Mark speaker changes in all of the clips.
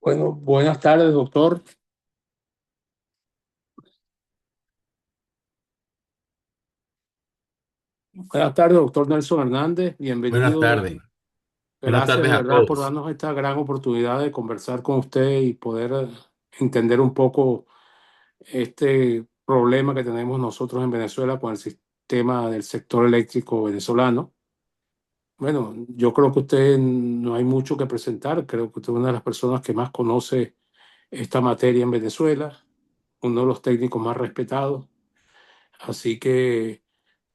Speaker 1: Bueno, buenas tardes, doctor. Buenas tardes, doctor Nelson Hernández.
Speaker 2: Buenas
Speaker 1: Bienvenido.
Speaker 2: tardes. Buenas
Speaker 1: Gracias
Speaker 2: tardes
Speaker 1: de
Speaker 2: a
Speaker 1: verdad por
Speaker 2: todos.
Speaker 1: darnos esta gran oportunidad de conversar con usted y poder entender un poco este problema que tenemos nosotros en Venezuela con el sistema del sector eléctrico venezolano. Bueno, yo creo que usted no hay mucho que presentar. Creo que usted es una de las personas que más conoce esta materia en Venezuela, uno de los técnicos más respetados. Así que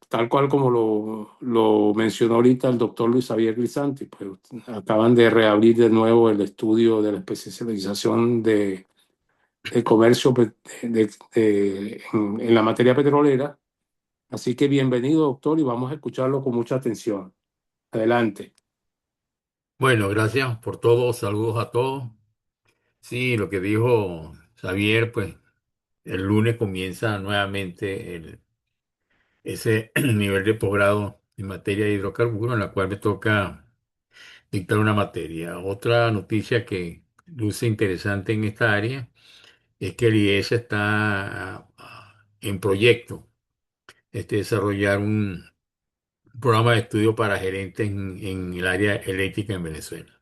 Speaker 1: tal cual como lo mencionó ahorita el doctor Luis Javier Grisanti, pues acaban de reabrir de nuevo el estudio de la especialización de comercio en la materia petrolera. Así que bienvenido, doctor, y vamos a escucharlo con mucha atención. Adelante.
Speaker 2: Bueno, gracias por todo. Saludos a todos. Sí, lo que dijo Xavier, pues el lunes comienza nuevamente ese nivel de posgrado en materia de hidrocarburos, en la cual me toca dictar una materia. Otra noticia que luce interesante en esta área es que el IES está en proyecto, desarrollar un programa de estudio para gerentes en el área eléctrica en Venezuela.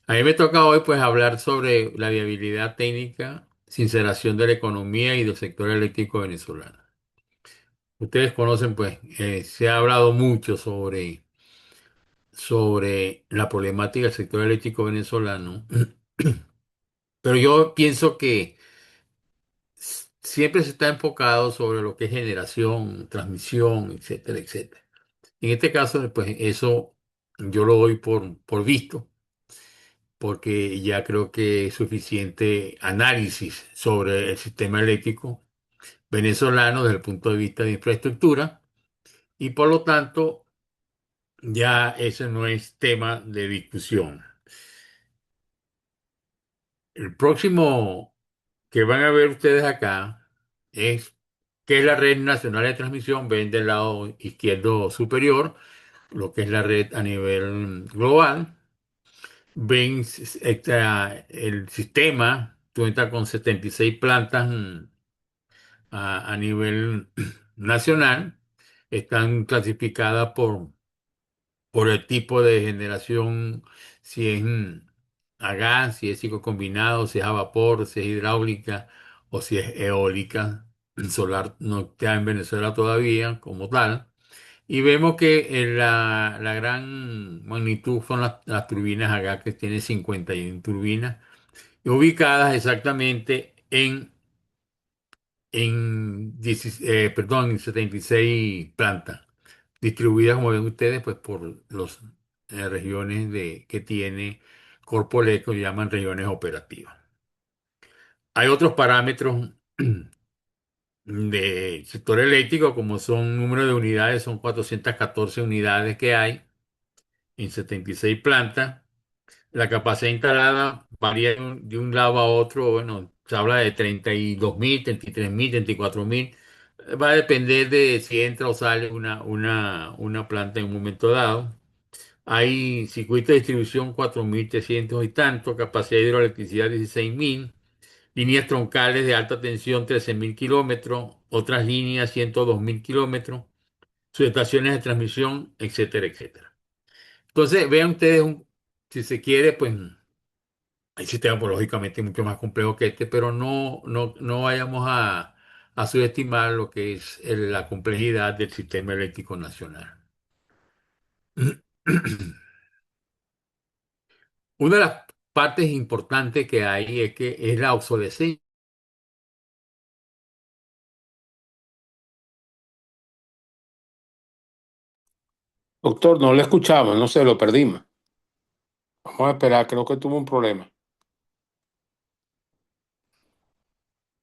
Speaker 2: A mí me toca hoy pues hablar sobre la viabilidad técnica, sinceración de la economía y del sector eléctrico venezolano. Ustedes conocen pues, se ha hablado mucho sobre la problemática del sector eléctrico venezolano, pero yo pienso que siempre se está enfocado sobre lo que es generación, transmisión, etcétera, etcétera. En este caso, pues eso yo lo doy por visto porque ya creo que es suficiente análisis sobre el sistema eléctrico venezolano desde el punto de vista de infraestructura y por lo tanto ya ese no es tema de discusión. El próximo que van a ver ustedes acá es qué es la red nacional de transmisión, ven del lado izquierdo superior, lo que es la red a nivel global. Ven el sistema, cuenta con 76 plantas a nivel nacional. Están clasificadas por el tipo de generación, si es a gas, si es ciclo combinado, si es a vapor, si es hidráulica o si es eólica. El solar no está en Venezuela todavía como tal. Y vemos que la gran magnitud son las turbinas a gas, que tiene 51 turbinas, ubicadas exactamente en 76 plantas, distribuidas, como ven ustedes, pues por las regiones que tiene Corpoelec, que llaman regiones operativas. Hay otros parámetros del sector eléctrico, como son número de unidades, son 414 unidades que hay en 76 plantas. La capacidad instalada varía de un lado a otro. Bueno, se habla de 32.000, 33.000, 34.000. Va a depender de si entra o sale una planta en un momento dado. Hay circuito de distribución 4.300 y tanto, capacidad de hidroelectricidad 16.000, líneas troncales de alta tensión 13.000 kilómetros, otras líneas 102.000 kilómetros, subestaciones de transmisión, etcétera, etcétera. Entonces, vean ustedes, si se quiere, pues hay sistemas pues, lógicamente mucho más complejos que este, pero no vayamos a subestimar lo que es la complejidad del sistema eléctrico nacional. Una de las partes importantes que hay es que es la obsolescencia.
Speaker 1: Doctor, no lo escuchamos, no sé, lo perdimos. Vamos a esperar, creo que tuvo un problema.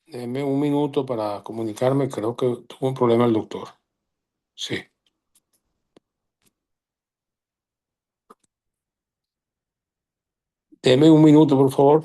Speaker 1: Deme un minuto para comunicarme, creo que tuvo un problema el doctor. Sí. Deme un minuto, por favor.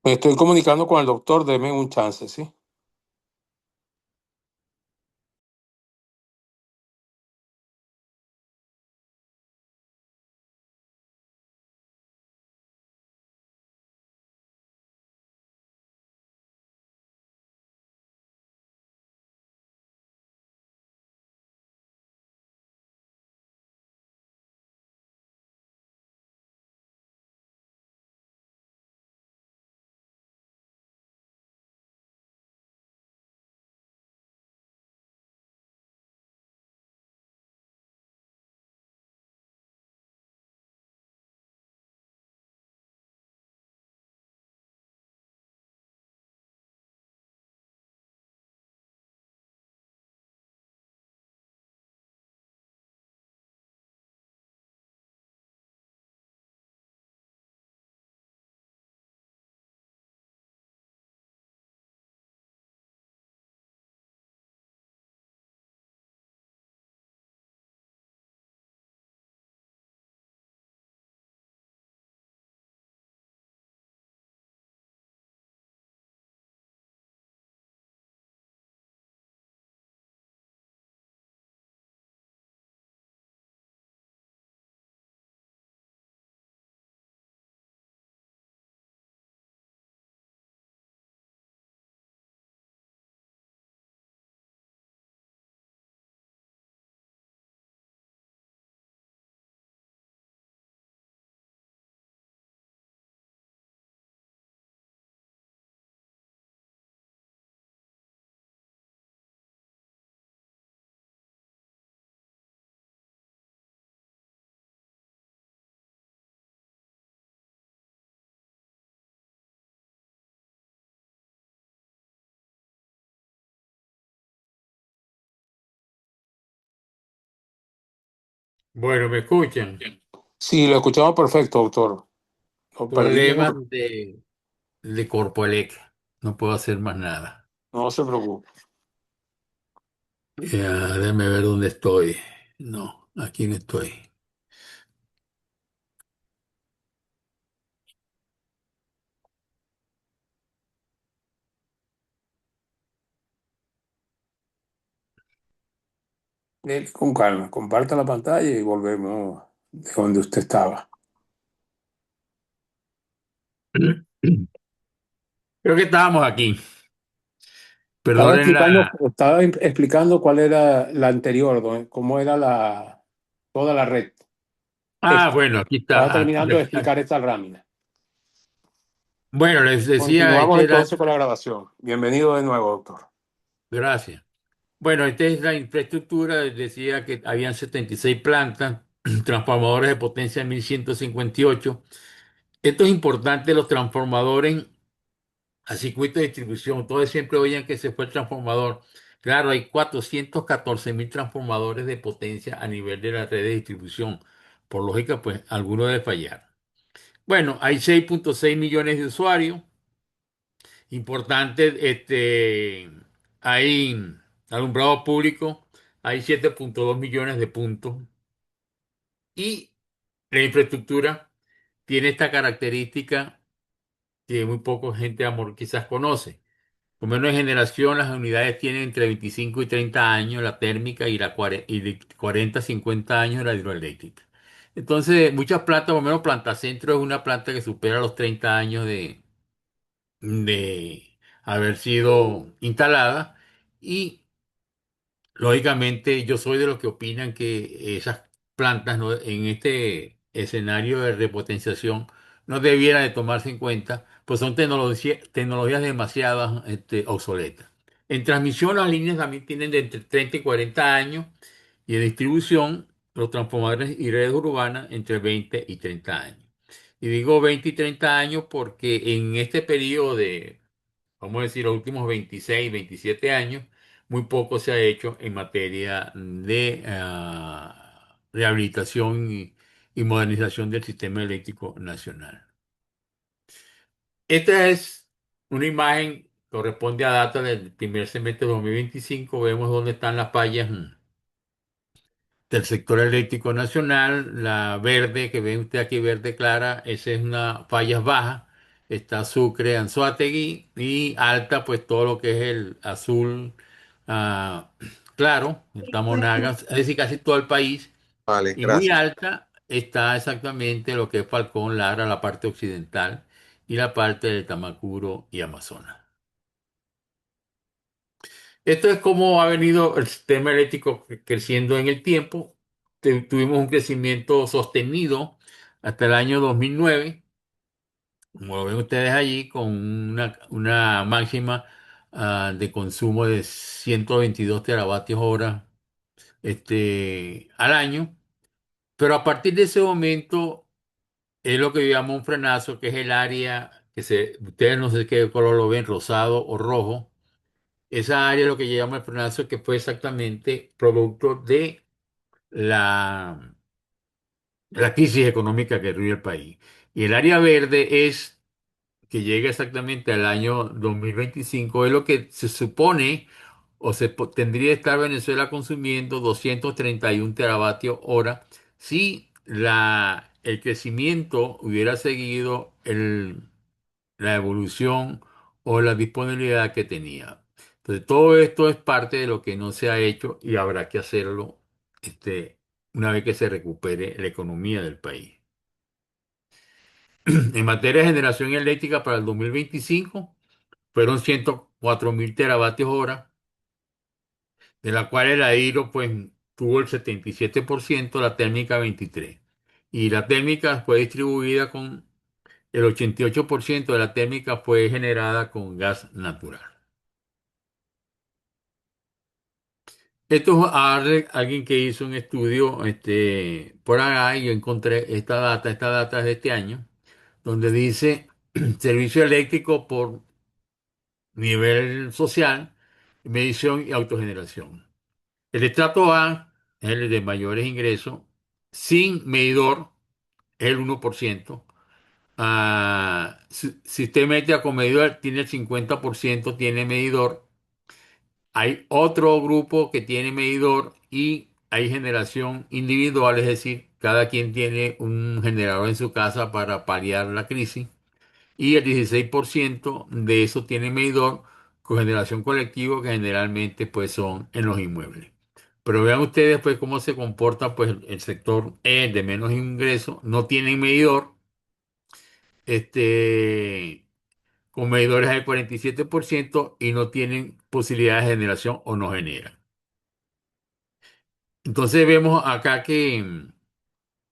Speaker 1: Me estoy comunicando con el doctor, deme un chance, ¿sí?
Speaker 2: Bueno, ¿me escuchan?
Speaker 1: Sí, lo escuchamos perfecto, doctor. Lo
Speaker 2: Problemas
Speaker 1: perdimos,
Speaker 2: de Corpoelec. No puedo hacer más nada.
Speaker 1: no se preocupe.
Speaker 2: Ya, déjame ver dónde estoy. No, aquí no estoy.
Speaker 1: Con calma, comparta la pantalla y volvemos de donde usted estaba.
Speaker 2: Creo que estábamos aquí.
Speaker 1: Estaba
Speaker 2: Perdonen
Speaker 1: explicando,
Speaker 2: la...
Speaker 1: cuál era la anterior, cómo era toda la red.
Speaker 2: Ah,
Speaker 1: Esta.
Speaker 2: bueno, aquí
Speaker 1: Estaba
Speaker 2: está.
Speaker 1: terminando de explicar esta lámina.
Speaker 2: Bueno, les decía,
Speaker 1: Continuamos
Speaker 2: este era...
Speaker 1: entonces con la grabación. Bienvenido de nuevo, doctor.
Speaker 2: Gracias. Bueno, esta es la infraestructura. Decía que habían 76 plantas, transformadores de potencia 1158. Esto es importante, los transformadores a circuito de distribución. Todos siempre oían que se fue el transformador. Claro, hay 414.000 transformadores de potencia a nivel de la red de distribución. Por lógica, pues alguno debe fallar. Bueno, hay 6.6 millones de usuarios. Importante, hay alumbrado público, hay 7.2 millones de puntos. Y la infraestructura tiene esta característica que muy poca gente amor quizás conoce. Por menos en generación, las unidades tienen entre 25 y 30 años la térmica y de 40 a 50 años la hidroeléctrica. Entonces, muchas plantas, por lo menos Planta Centro es una planta que supera los 30 años de haber sido instalada y lógicamente, yo soy de los que opinan que esas plantas en este escenario de repotenciación no debieran de tomarse en cuenta, pues son tecnologías demasiado obsoletas. En transmisión, las líneas también tienen de entre 30 y 40 años y en distribución, los transformadores y redes urbanas entre 20 y 30 años. Y digo 20 y 30 años porque en este periodo de, vamos a decir, los últimos 26, 27 años, muy poco se ha hecho en materia de rehabilitación y modernización del sistema eléctrico nacional. Esta es una imagen que corresponde a data del primer semestre de 2025. Vemos dónde están las fallas del sector eléctrico nacional. La verde, que ve usted aquí, verde clara, esa es una fallas baja. está Sucre, Anzoátegui y Alta, pues todo lo que es el azul ah, claro, está Monagas, es decir, casi todo el país.
Speaker 3: Vale,
Speaker 2: Y muy
Speaker 3: gracias.
Speaker 2: alta está exactamente lo que es Falcón, Lara, la parte occidental y la parte de Tamacuro y Amazonas. Esto es como ha venido el sistema eléctrico creciendo en el tiempo. Tuvimos un crecimiento sostenido hasta el año 2009, como lo ven ustedes allí, con una máxima de consumo de 122 teravatios hora al año. Pero a partir de ese momento es lo que yo llamo un frenazo, que es el área ustedes no sé qué color lo ven, rosado o rojo. Esa área es lo que yo llamo el frenazo, que fue exactamente producto de la, la crisis económica que vive el país. Y el área verde es que llega exactamente al año 2025, es lo que se supone tendría que estar Venezuela consumiendo 231 teravatios hora si el crecimiento hubiera seguido la evolución o la disponibilidad que tenía. Entonces, todo esto es parte de lo que no se ha hecho y habrá que hacerlo una vez que se recupere la economía del país. En materia de generación eléctrica para el 2025 fueron 104.000 teravatios hora, de la cual el airo pues tuvo el 77%, la térmica 23%. Y la térmica fue distribuida con el 88% de la térmica fue generada con gas natural. Esto es alguien que hizo un estudio por acá y yo encontré esta data es de este año, donde dice servicio eléctrico por nivel social, medición y autogeneración. El estrato A es el de mayores ingresos, sin medidor es el 1%. Si usted mete a con medidor, tiene el 50%, tiene medidor. Hay otro grupo que tiene medidor y hay generación individual, es decir, cada quien tiene un generador en su casa para paliar la crisis. Y el 16% de eso tiene medidor con generación colectiva, que generalmente pues son en los inmuebles. Pero vean ustedes pues cómo se comporta pues el sector de menos ingresos, no tienen medidor, este, con medidores del 47% y no tienen posibilidades de generación o no generan. Entonces vemos acá que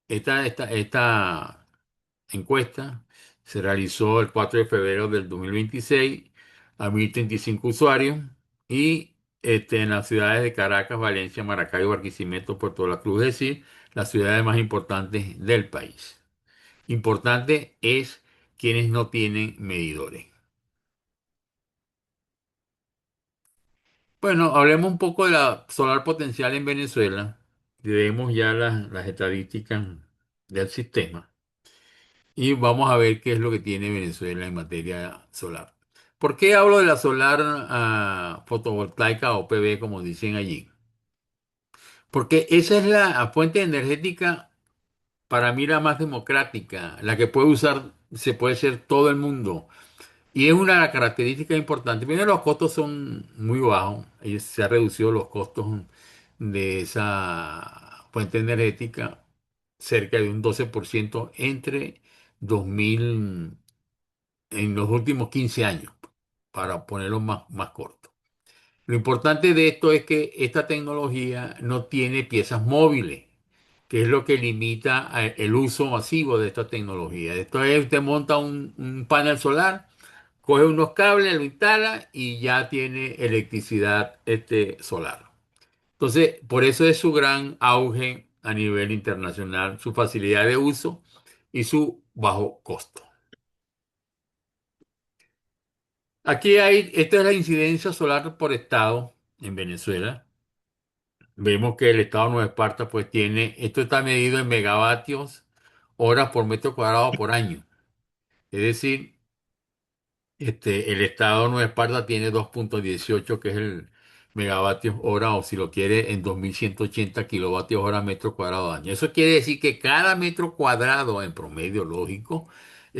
Speaker 2: esta encuesta se realizó el 4 de febrero del 2026 a 1.035 usuarios y en las ciudades de Caracas, Valencia, Maracaibo, Barquisimeto, Puerto La Cruz, es decir, las ciudades más importantes del país. Importante es quienes no tienen medidores. Bueno, hablemos un poco de la solar potencial en Venezuela. Vemos ya las estadísticas del sistema. Y vamos a ver qué es lo que tiene Venezuela en materia solar. ¿Por qué hablo de la solar fotovoltaica o PV, como dicen allí? Porque esa es la fuente energética para mí la más democrática, la que puede usar, se puede hacer todo el mundo. Y es una de las características importantes. Primero, los costos son muy bajos. Se han reducido los costos de esa fuente energética cerca de un 12% entre 2000 en los últimos 15 años, para ponerlo más corto. Lo importante de esto es que esta tecnología no tiene piezas móviles, que es lo que limita el uso masivo de esta tecnología. Esto es, usted monta un panel solar, coge unos cables, lo instala y ya tiene electricidad solar. Entonces, por eso es su gran auge a nivel internacional, su facilidad de uso y su bajo costo. Esta es la incidencia solar por estado en Venezuela. Vemos que el estado de Nueva Esparta pues esto está medido en megavatios horas por metro cuadrado por año. Es decir, el estado de Nueva Esparta tiene 2,18, que es el megavatios hora, o si lo quiere, en 2.180 kilovatios hora metro cuadrado año. Eso quiere decir que cada metro cuadrado en promedio lógico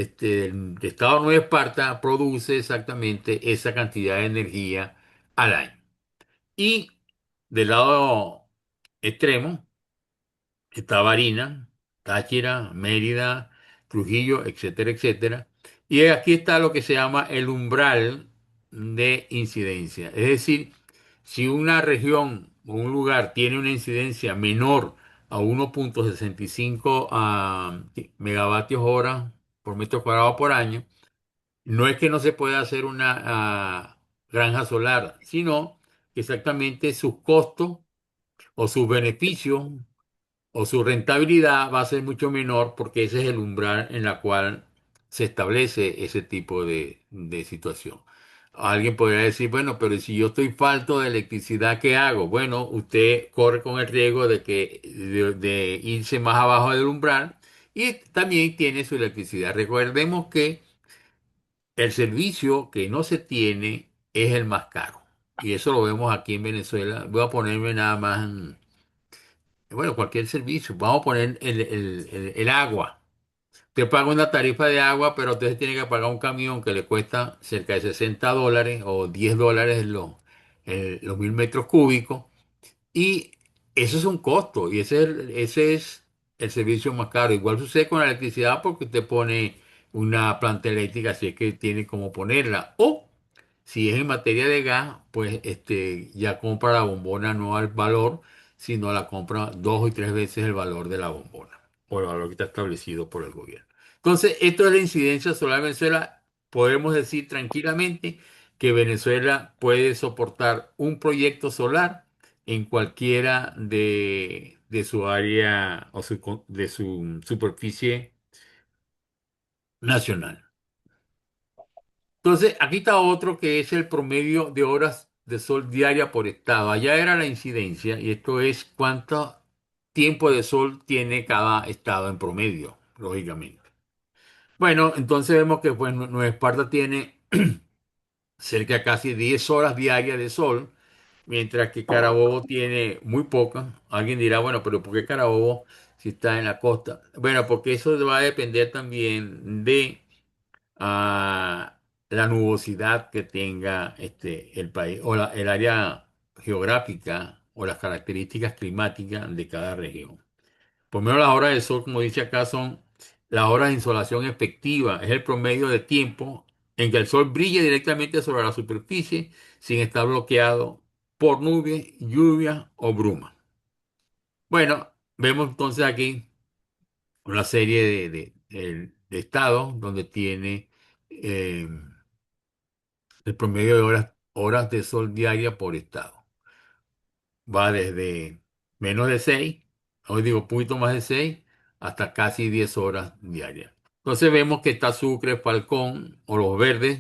Speaker 2: el estado de Nueva Esparta produce exactamente esa cantidad de energía al año. Y del lado extremo está Barinas, Táchira, Mérida, Trujillo, etcétera, etcétera. Y aquí está lo que se llama el umbral de incidencia. Es decir, si una región o un lugar tiene una incidencia menor a 1,65 megavatios hora por metro cuadrado por año, no es que no se pueda hacer una granja solar, sino que exactamente sus costos o sus beneficios o su rentabilidad va a ser mucho menor porque ese es el umbral en la cual se establece ese tipo de situación. Alguien podría decir, bueno, pero si yo estoy falto de electricidad, ¿qué hago? Bueno, usted corre con el riesgo de irse más abajo del umbral y también tiene su electricidad. Recordemos que el servicio que no se tiene es el más caro. Y eso lo vemos aquí en Venezuela. Voy a ponerme nada más bueno, cualquier servicio. Vamos a poner el agua. Usted paga una tarifa de agua, pero usted tiene que pagar un camión que le cuesta cerca de $60 o $10 los 1.000 metros cúbicos. Y eso es un costo y ese es el servicio más caro. Igual sucede con la electricidad porque usted pone una planta eléctrica, si es que tiene como ponerla. O si es en materia de gas, pues ya compra la bombona no al valor, sino la compra 2 y 3 veces el valor de la bombona o el valor que está establecido por el gobierno. Entonces, esto es la incidencia solar en Venezuela. Podemos decir tranquilamente que Venezuela puede soportar un proyecto solar en cualquiera de su área o de su superficie nacional. Entonces, aquí está otro que es el promedio de horas de sol diaria por estado. Allá era la incidencia y esto es cuánto tiempo de sol tiene cada estado en promedio, lógicamente. Bueno, entonces vemos que pues, Nueva Esparta tiene cerca de casi 10 horas diarias de sol, mientras que Carabobo tiene muy pocas. Alguien dirá, bueno, pero ¿por qué Carabobo si está en la costa? Bueno, porque eso va a depender también de a la nubosidad que tenga el país o el área geográfica o las características climáticas de cada región. Por menos las horas del sol, como dice acá, son las horas de insolación efectiva. Es el promedio de tiempo en que el sol brille directamente sobre la superficie sin estar bloqueado por nubes, lluvia o bruma. Bueno, vemos entonces aquí una serie de estados donde tiene eh, el promedio de horas de sol diaria por estado. Va desde menos de 6, hoy digo un poquito más de 6, hasta casi 10 horas diarias. Entonces vemos que está Sucre, Falcón o los verdes,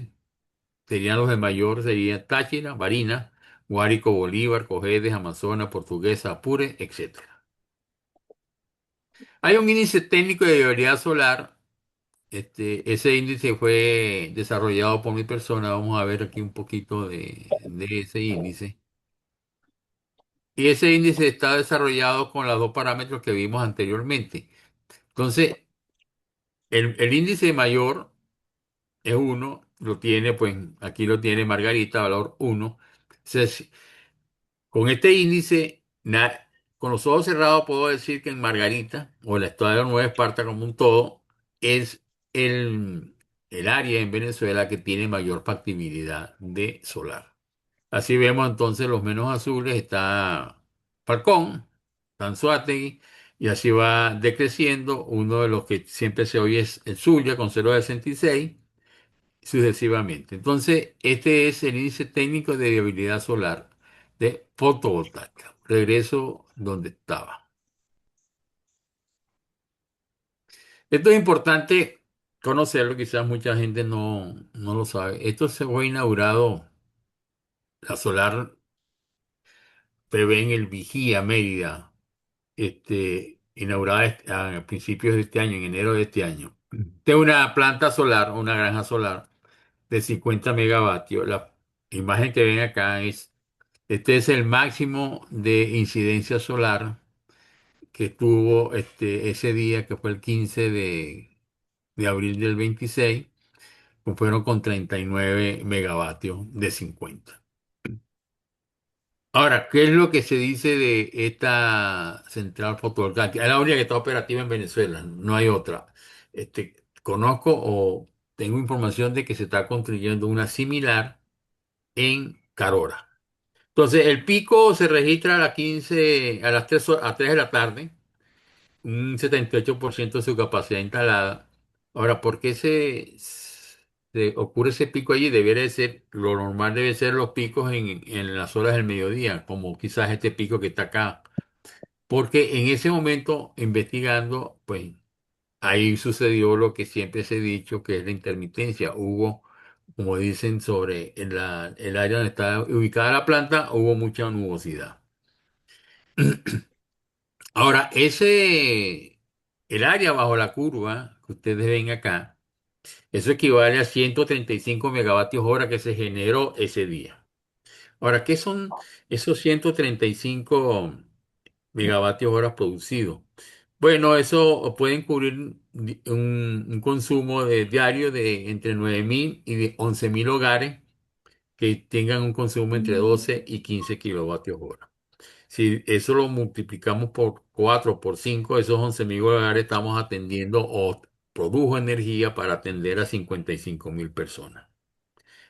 Speaker 2: serían los de mayor, serían Táchira, Barinas, Guárico, Bolívar, Cojedes, Amazonas, Portuguesa, Apure, etcétera. Hay un índice técnico de viabilidad solar. Ese índice fue desarrollado por mi persona. Vamos a ver aquí un poquito de ese índice. Y ese índice está desarrollado con los dos parámetros que vimos anteriormente. Entonces, el índice mayor es uno, lo tiene, pues aquí lo tiene Margarita, valor 1. Entonces, con este índice, con los ojos cerrados puedo decir que en Margarita, o la estado de Nueva Esparta como un todo, es el, el área en Venezuela que tiene mayor factibilidad de solar. Así vemos entonces los menos azules, está Falcón, está Anzoátegui, y así va decreciendo. Uno de los que siempre se oye es el Zulia con 0,66, sucesivamente. Entonces, este es el índice técnico de viabilidad solar de fotovoltaica. Regreso donde estaba. Esto es importante conocerlo, quizás mucha gente no lo sabe. Esto se fue inaugurado, la solar prevé en el Vigía, Mérida, inaugurada a principios de este año, en enero de este año. De una planta solar, una granja solar de 50 megavatios. La imagen que ven acá este es el máximo de incidencia solar que tuvo ese día, que fue el 15 de abril del 26, pues fueron con 39 megavatios de 50. Ahora, ¿qué es lo que se dice de esta central fotovoltaica? Es la única que está operativa en Venezuela, no hay otra. Conozco o tengo información de que se está construyendo una similar en Carora. Entonces, el pico se registra a las 15, a las 3 a 3 de la tarde, un 78% de su capacidad instalada. Ahora, ¿por qué se ocurre ese pico allí? Debería de ser, lo normal debe ser los picos en las horas del mediodía, como quizás este pico que está acá. Porque en ese momento, investigando, pues ahí sucedió lo que siempre se ha dicho, que es la intermitencia. Hubo, como dicen, sobre el área donde está ubicada la planta, hubo mucha nubosidad. Ahora, el área bajo la curva que ustedes ven acá, eso equivale a 135 megavatios hora que se generó ese día. Ahora, ¿qué son esos 135 megavatios horas producidos? Bueno, eso pueden cubrir un consumo diario de entre 9.000 y de 11.000 hogares que tengan un consumo entre 12 y 15 kilovatios hora. Si eso lo multiplicamos por 4 por 5, esos 11.000 hogares estamos atendiendo o produjo energía para atender a 55.000 personas.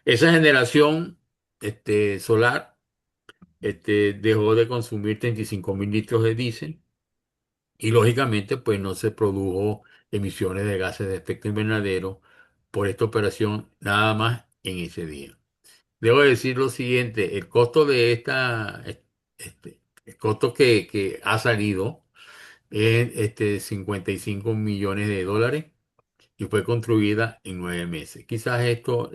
Speaker 2: Esa generación solar dejó de consumir 35.000 litros de diésel y lógicamente pues no se produjo emisiones de gases de efecto invernadero por esta operación nada más en ese día. Debo decir lo siguiente, el costo de el costo que ha salido es 55 millones de dólares y fue construida en 9 meses. Quizás esto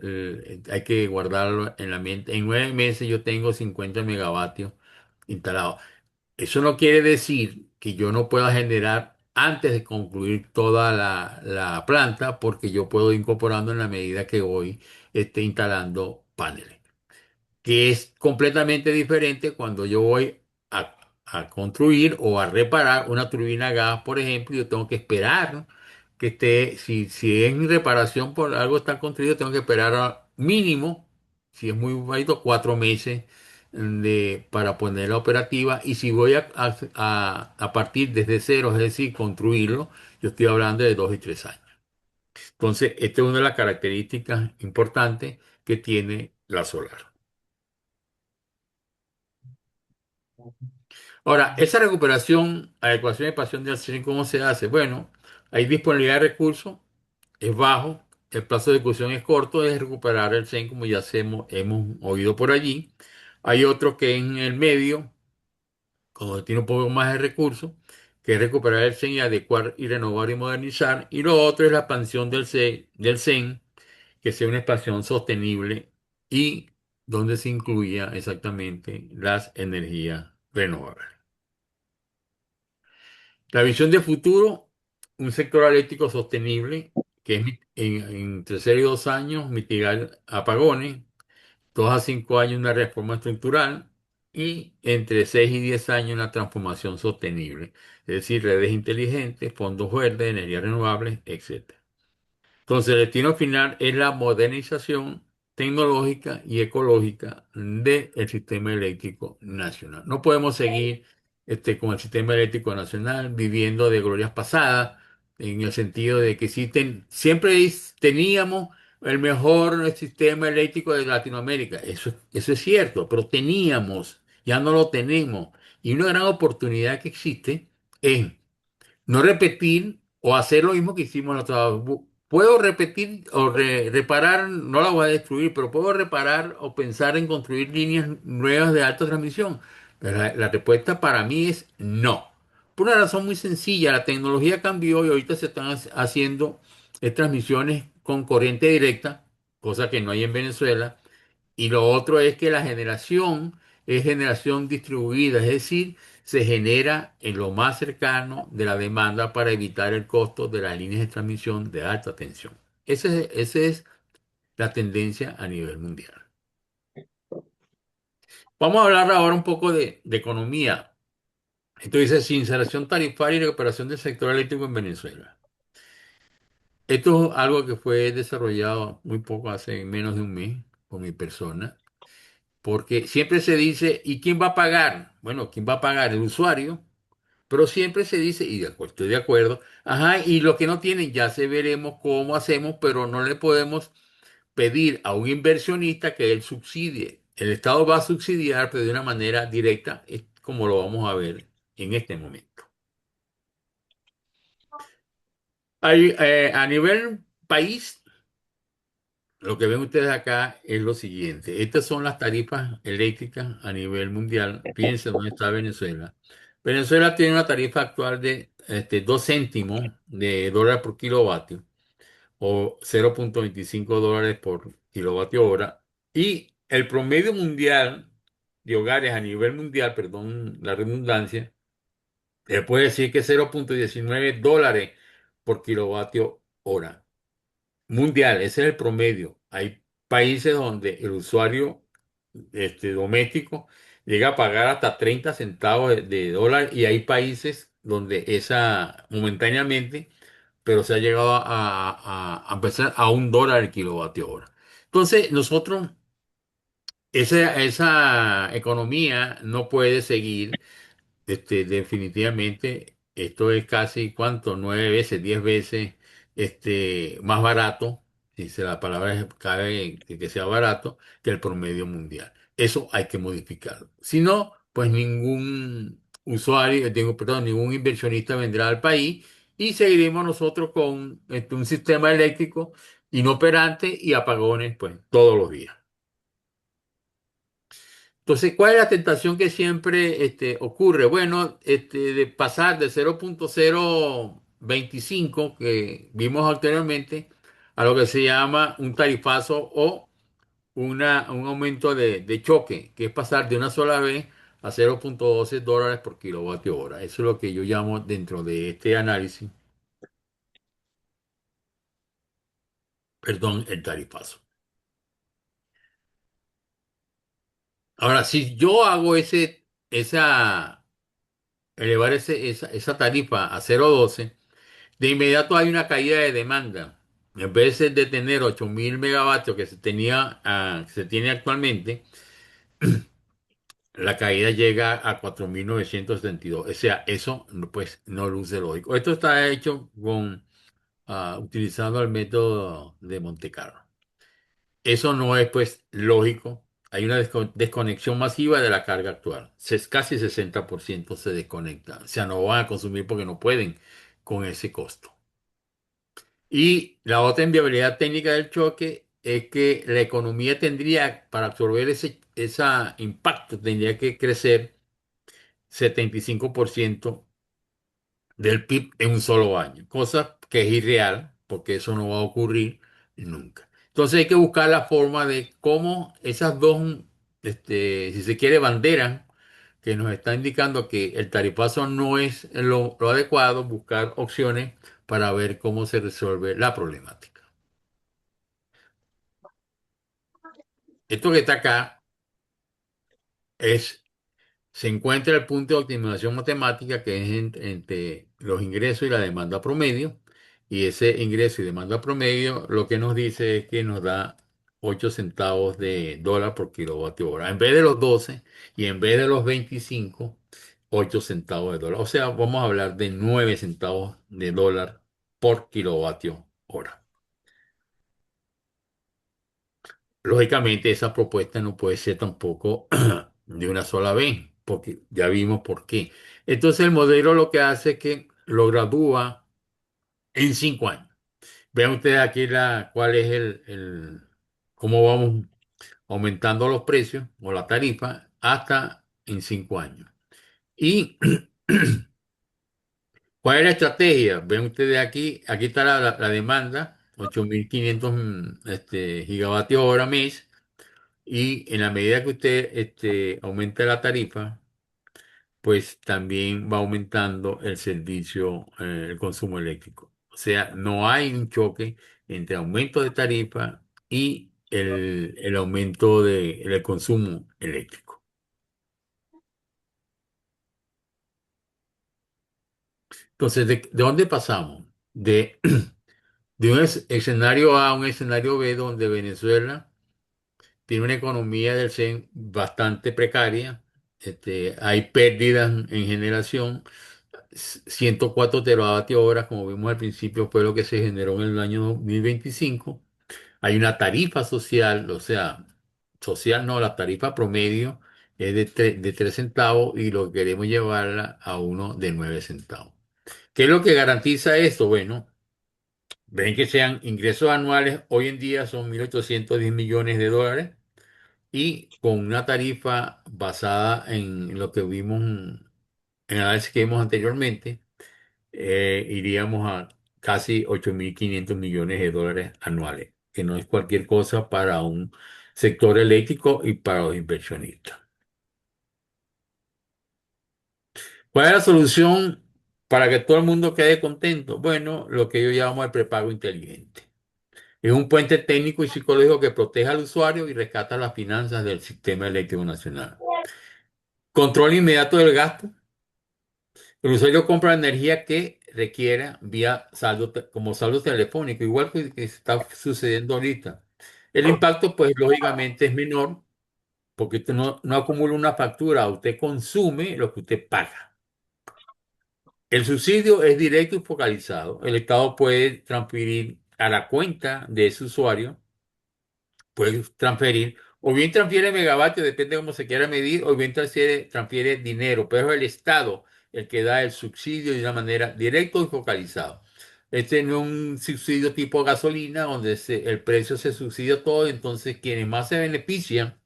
Speaker 2: hay que guardarlo en la mente. En 9 meses yo tengo 50 megavatios instalados. Eso no quiere decir que yo no pueda generar antes de concluir toda la planta, porque yo puedo ir incorporando en la medida que voy instalando paneles, que es completamente diferente cuando yo voy a, a construir o a reparar una turbina a gas, por ejemplo. Yo tengo que esperar que esté, si es mi reparación por algo está construido, tengo que esperar mínimo, si es muy bajito, 4 meses para ponerla operativa. Y si voy a partir desde cero, es decir, construirlo, yo estoy hablando de 2 y 3 años. Entonces, esta es una de las características importantes que tiene la solar. Ahora, esa recuperación, adecuación y pasión del CEN, ¿cómo se hace? Bueno, hay disponibilidad de recursos, es bajo, el plazo de ejecución es corto, es recuperar el CEN, como ya hemos oído por allí. Hay otro que es en el medio, cuando tiene un poco más de recursos, que es recuperar el CEN y adecuar y renovar y modernizar. Y lo otro es la expansión del CEN, que sea una expansión sostenible y donde se incluya exactamente las energías renovables. La visión de futuro, un sector eléctrico sostenible, que es entre 0 y 2 años mitigar apagones, 2 a 5 años una reforma estructural y entre 6 y 10 años una transformación sostenible, es decir, redes inteligentes, fondos verdes, energías renovables, etc. Entonces, el destino final es la modernización tecnológica y ecológica del sistema eléctrico nacional. No podemos seguir con el sistema eléctrico nacional viviendo de glorias pasadas, en el sentido de que siempre teníamos el mejor sistema eléctrico de Latinoamérica. Eso es cierto, pero teníamos, ya no lo tenemos. Y una gran oportunidad que existe es no repetir o hacer lo mismo que hicimos nosotros. Puedo repetir o reparar, no la voy a destruir, pero puedo reparar o pensar en construir líneas nuevas de alta transmisión. Pero la respuesta para mí es no. Por una razón muy sencilla, la tecnología cambió y ahorita se están haciendo transmisiones con corriente directa, cosa que no hay en Venezuela. Y lo otro es que la generación es generación distribuida, es decir, se genera en lo más cercano de la demanda para evitar el costo de las líneas de transmisión de alta tensión. Esa es la tendencia a nivel mundial. Vamos a hablar ahora un poco de economía. Esto dice, sinceración tarifaria y recuperación del sector eléctrico en Venezuela. Esto es algo que fue desarrollado muy poco, hace menos de un mes, por mi persona, porque siempre se dice, ¿y quién va a pagar? Bueno, ¿quién va a pagar? El usuario, pero siempre se dice, y de acuerdo, estoy de acuerdo, ajá, y los que no tienen ya se veremos cómo hacemos, pero no le podemos pedir a un inversionista que él subsidie. El Estado va a subsidiar, pero de una manera directa, es como lo vamos a ver en este momento. A nivel país, lo que ven ustedes acá es lo siguiente. Estas son las tarifas eléctricas a nivel mundial. Fíjense dónde está Venezuela. Venezuela tiene una tarifa actual de 2 céntimos de dólar por kilovatio o 0,25 dólares por kilovatio hora. Y el promedio mundial de hogares a nivel mundial, perdón la redundancia, puede decir que 0,19 dólares por kilovatio hora. Mundial, ese es el promedio. Hay países donde el usuario doméstico llega a pagar hasta 30 centavos de dólar y hay países donde esa momentáneamente, pero se ha llegado a empezar a 1 dólar el kilovatio hora. Entonces, nosotros, esa economía no puede seguir definitivamente, esto es casi, ¿cuánto? 9 veces, 10 veces más barato, si la palabra cabe que sea barato, que el promedio mundial. Eso hay que modificarlo. Si no, pues ningún usuario, digo, perdón, ningún inversionista vendrá al país y seguiremos nosotros con un sistema eléctrico inoperante y apagones, pues, todos los días. Entonces, ¿cuál es la tentación que siempre ocurre? Bueno, de pasar de 0,025 que vimos anteriormente a lo que se llama un tarifazo o un aumento de choque, que es pasar de una sola vez a 0,12 dólares por kilovatio hora. Eso es lo que yo llamo dentro de este análisis, perdón, el tarifazo. Ahora, si yo hago elevar esa tarifa a 0,12, de inmediato hay una caída de demanda. En vez de tener 8.000 megavatios que se tiene actualmente, la caída llega a 4.972. O sea, eso pues no luce lógico. Esto está hecho utilizando el método de Monte Carlo. Eso no es pues lógico. Hay una desconexión masiva de la carga actual. Casi 60% se desconecta. O sea, no van a consumir porque no pueden con ese costo. Y la otra inviabilidad técnica del choque es que la economía tendría, para absorber ese impacto, tendría que crecer 75% del PIB en un solo año, cosa que es irreal, porque eso no va a ocurrir nunca. Entonces hay que buscar la forma de cómo esas dos, si se quiere, banderas que nos está indicando que el tarifazo no es lo adecuado, buscar opciones para ver cómo se resuelve la problemática. Esto que está acá se encuentra el punto de optimización matemática que es entre los ingresos y la demanda promedio. Y ese ingreso y demanda promedio lo que nos dice es que nos da 8 centavos de dólar por kilovatio hora. En vez de los 12 y en vez de los 25, 8 centavos de dólar. O sea, vamos a hablar de 9 centavos de dólar por kilovatio hora. Lógicamente, esa propuesta no puede ser tampoco de una sola vez, porque ya vimos por qué. Entonces, el modelo lo que hace es que lo gradúa en 5 años. Vean ustedes aquí cuál es cómo vamos aumentando los precios o la tarifa hasta en 5 años. ¿Y cuál es la estrategia? Ven ustedes aquí está la demanda, 8.500 gigavatios hora mes. Y en la medida que usted aumenta la tarifa, pues también va aumentando el servicio, el consumo eléctrico. O sea, no hay un choque entre aumento de tarifa y el aumento del consumo eléctrico. Entonces, ¿de dónde pasamos? De De un escenario A a un escenario B donde Venezuela tiene una economía del CEN bastante precaria. Hay pérdidas en generación. 104 teravatios horas, como vimos al principio, fue lo que se generó en el año 2025. Hay una tarifa social, o sea, social no, la tarifa promedio es de 3 centavos y lo que queremos llevarla a uno de 9 centavos. ¿Qué es lo que garantiza esto? Bueno, ven que sean ingresos anuales, hoy en día son 1.810 millones de dólares y con una tarifa basada en lo que vimos en el análisis que vimos anteriormente, iríamos a casi 8.500 millones de dólares anuales, que no es cualquier cosa para un sector eléctrico y para los inversionistas. ¿Cuál es la solución para que todo el mundo quede contento? Bueno, lo que yo llamo el prepago inteligente. Es un puente técnico y psicológico que protege al usuario y rescata las finanzas del sistema eléctrico nacional. Control inmediato del gasto. El usuario compra energía que requiera vía como saldo telefónico, igual que está sucediendo ahorita. El impacto, pues, lógicamente es menor porque usted no acumula una factura, usted consume lo que usted paga. El subsidio es directo y focalizado. El Estado puede transferir a la cuenta de ese usuario, puedes transferir, o bien transfiere megavatios, depende de cómo se quiera medir, o bien transfiere dinero, pero es el Estado el que da el subsidio de una manera directa y focalizada. Este no es un subsidio tipo gasolina, donde el precio se subsidia todo, entonces quienes más se benefician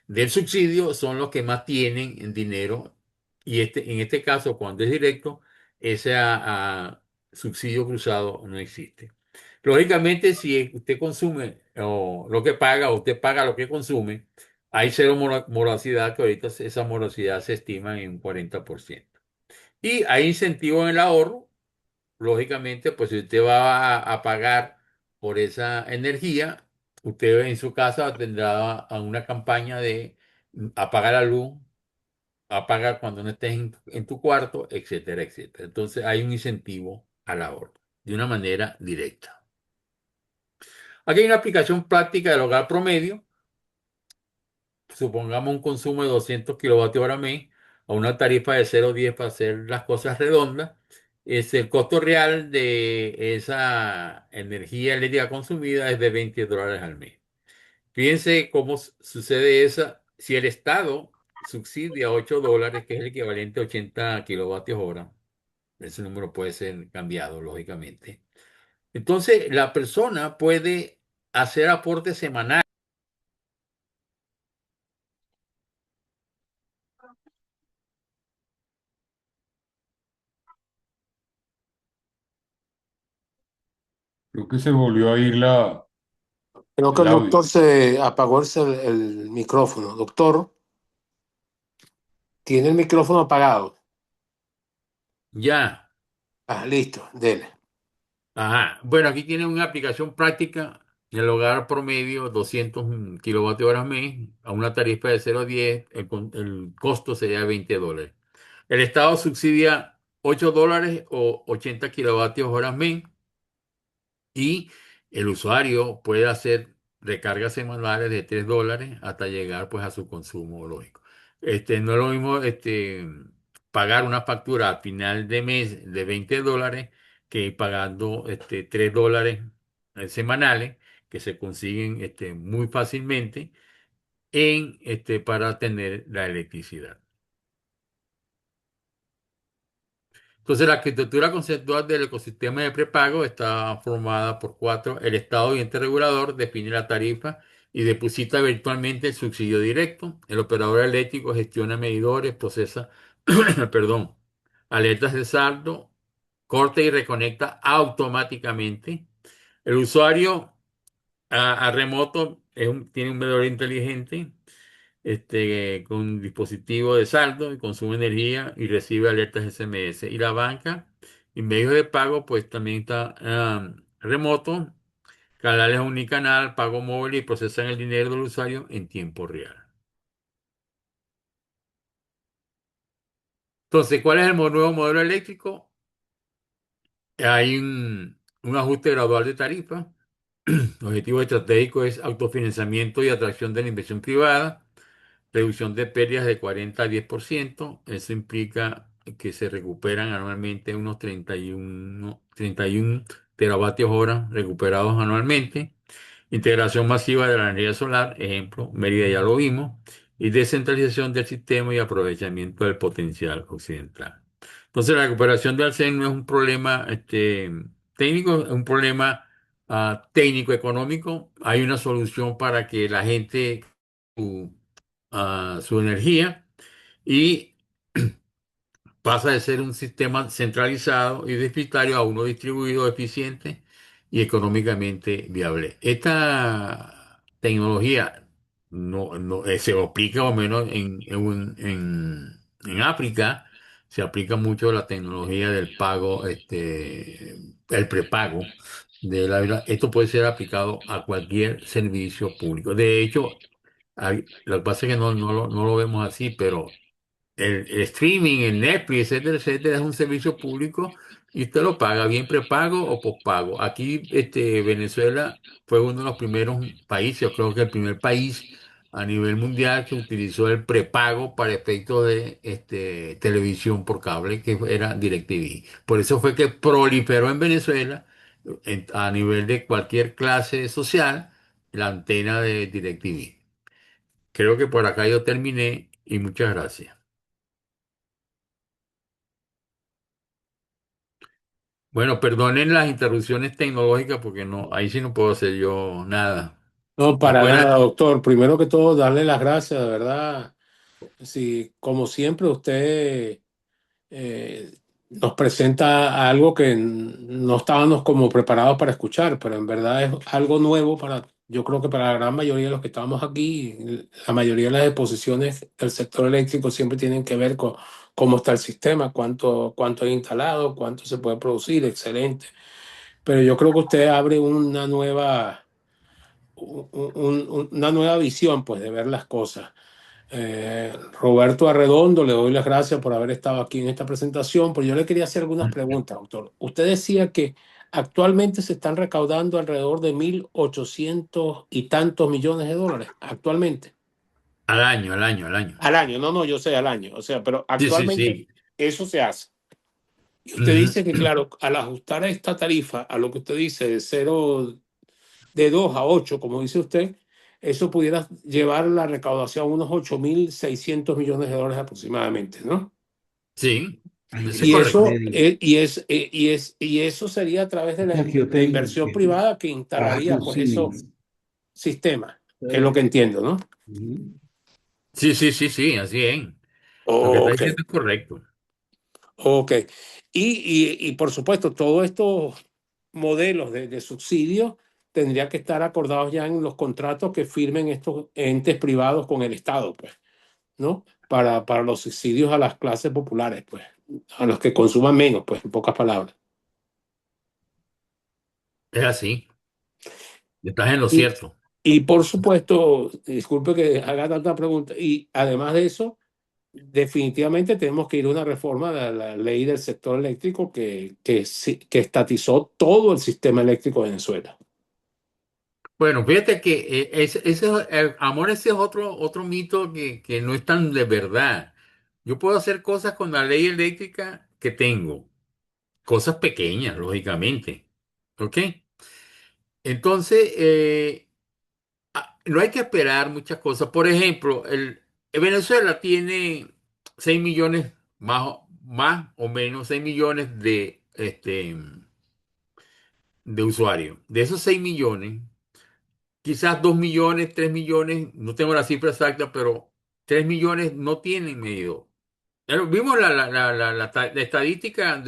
Speaker 2: del subsidio son los que más tienen en dinero, y en este caso, cuando es directo, ese subsidio cruzado no existe. Lógicamente, si usted consume o lo que paga, o usted paga lo que consume, hay cero morosidad, que ahorita esa morosidad se estima en un 40%. Y hay incentivo en el ahorro. Lógicamente, pues si usted va a pagar por esa energía, usted en su casa tendrá una campaña de apagar la luz, apagar cuando no estés en tu cuarto, etcétera, etcétera. Entonces hay un incentivo al ahorro de una manera directa. Aquí hay una aplicación práctica del hogar promedio. Supongamos un consumo de 200 kilovatios hora mes a una tarifa de 0,10 para hacer las cosas redondas. El costo real de esa energía eléctrica consumida es de $20 al mes. Fíjense cómo sucede esa. Si el Estado subsidia $8, que es el equivalente a 80 kilovatios hora, ese número puede ser cambiado, lógicamente. Entonces, la persona puede hacer aportes semanales.
Speaker 3: Creo que se volvió a ir
Speaker 1: Creo que
Speaker 3: el
Speaker 1: el
Speaker 3: audio.
Speaker 1: doctor se apagó el micrófono. Doctor, tiene el micrófono apagado.
Speaker 2: Ya.
Speaker 1: Ah, listo, dele.
Speaker 2: Ajá. Bueno, aquí tiene una aplicación práctica en el hogar promedio, 200 kilovatios hora mes, a una tarifa de 0,10, el costo sería $20. El Estado subsidia $8 o 80 kilovatios hora mes y el usuario puede hacer recargas semanales de $3 hasta llegar pues a su consumo lógico. No es lo mismo pagar una factura a final de mes de $20 que ir pagando $3 semanales que se consiguen muy fácilmente para tener la electricidad. Entonces, la arquitectura conceptual del ecosistema de prepago está formada por cuatro. El Estado y ente regulador define la tarifa y deposita virtualmente el subsidio directo. El operador eléctrico gestiona medidores, procesa, perdón, alertas de saldo, corta y reconecta automáticamente. El usuario a remoto tiene un medidor inteligente con un dispositivo de saldo y consume energía y recibe alertas SMS. Y la banca y medios de pago, pues también está remoto, canales unicanal, pago móvil y procesan el dinero del usuario en tiempo real. Entonces, ¿cuál es el nuevo modelo eléctrico? Hay un ajuste gradual de tarifa. El objetivo estratégico es autofinanciamiento y atracción de la inversión privada, reducción de pérdidas de 40 a 10%. Eso implica que se recuperan anualmente unos 31 teravatios hora recuperados anualmente. Integración masiva de la energía solar, ejemplo, Mérida ya lo vimos, y descentralización del sistema y aprovechamiento del potencial occidental. Entonces, la recuperación de Alcén no es un problema técnico, es un problema técnico-económico. Hay una solución para que la gente su, su energía y pasa de ser un sistema centralizado y deficitario a uno distribuido, eficiente y económicamente viable. Esta tecnología se aplica más o menos en África, se aplica mucho la tecnología del pago, el prepago. Esto puede ser aplicado a cualquier servicio público. De hecho, lo que pasa es que no lo vemos así, pero el streaming, el Netflix, etcétera, etcétera, es un servicio público y usted lo paga bien prepago o pospago. Aquí, Venezuela fue uno de los primeros países, yo creo que el primer país a nivel mundial que utilizó el prepago para efectos de televisión por cable, que era DirecTV. Por eso fue que proliferó en Venezuela, a nivel de cualquier clase social, la antena de DirecTV. Creo que por acá yo terminé y muchas gracias. Bueno, perdonen las interrupciones tecnológicas porque no, ahí sí no puedo hacer yo nada.
Speaker 1: No, para
Speaker 2: Acuérdate,
Speaker 1: nada, doctor. Primero que todo, darle las gracias, de verdad. Sí, como siempre, usted eh, nos presenta algo que no estábamos como preparados para escuchar, pero en verdad es algo nuevo para, yo creo que para la gran mayoría de los que estamos aquí, la mayoría de las exposiciones del sector eléctrico siempre tienen que ver con cómo está el sistema, cuánto hay instalado, cuánto se puede producir, excelente. Pero yo creo que usted abre una nueva visión, pues, de ver las cosas. Roberto Arredondo, le doy las gracias por haber estado aquí en esta presentación, pero yo le quería hacer algunas preguntas, doctor. Usted decía que actualmente se están recaudando alrededor de 1.800 y tantos millones de dólares, actualmente.
Speaker 2: al año, al año, al año.
Speaker 1: Al año, no, no, yo sé al año, o sea, pero
Speaker 2: Sí, sí,
Speaker 1: actualmente
Speaker 2: sí.
Speaker 1: eso se hace. Y usted
Speaker 2: Ujú.
Speaker 1: dice que, claro, al ajustar a esta tarifa, a lo que usted dice, de 2 a 8 como dice usted, eso pudiera llevar la recaudación a unos 8.600 millones de dólares aproximadamente, ¿no?
Speaker 2: Sí, eso es
Speaker 1: Y
Speaker 2: correcto.
Speaker 1: eso, y eso sería a través de la inversión privada que instalaría pues esos sistemas, es lo que entiendo, ¿no?
Speaker 2: Sí, sí, sí, sí, así es. Lo que está
Speaker 1: Ok,
Speaker 2: diciendo es correcto.
Speaker 1: ok. Y por supuesto, todos estos modelos de subsidio tendrían que estar acordados ya en los contratos que firmen estos entes privados con el Estado, pues. ¿No? Para los subsidios a las clases populares, pues, a los que consuman menos, pues, en pocas palabras.
Speaker 2: Es así. Estás en lo
Speaker 1: Y,
Speaker 2: cierto.
Speaker 1: y por supuesto, disculpe que haga tanta pregunta, y además de eso, definitivamente tenemos que ir a una reforma de la ley del sector eléctrico que estatizó todo el sistema eléctrico de Venezuela.
Speaker 2: Bueno, fíjate que amor, ese es otro mito que no es tan de verdad. Yo puedo hacer cosas con la ley eléctrica que tengo, cosas pequeñas, lógicamente. ¿Ok? Entonces, no hay que esperar muchas cosas. Por ejemplo, Venezuela tiene 6 millones más o menos, 6 millones de usuarios. De esos 6 millones, quizás 2 millones, 3 millones, no tengo la cifra exacta, pero 3 millones no tienen medidor. Vimos la estadística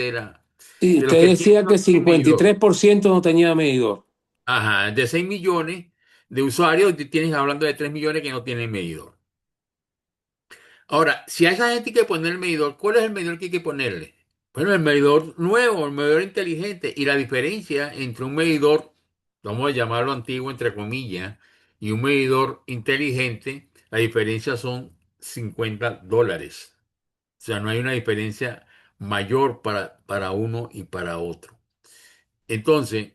Speaker 1: Y
Speaker 2: de los
Speaker 1: usted
Speaker 2: que tienen
Speaker 1: decía
Speaker 2: no
Speaker 1: que
Speaker 2: tienen
Speaker 1: cincuenta y
Speaker 2: medidor.
Speaker 1: tres por ciento no tenía medidor.
Speaker 2: Ajá, de 6 millones de usuarios, tienes hablando de 3 millones que no tienen medidor. Ahora, si a esa gente hay que poner el medidor, ¿cuál es el medidor que hay que ponerle? Bueno, el medidor nuevo, el medidor inteligente. Y la diferencia entre un medidor, vamos a llamarlo antiguo, entre comillas, y un medidor inteligente, la diferencia son $50. O sea, no hay una diferencia mayor para uno y para otro. Entonces,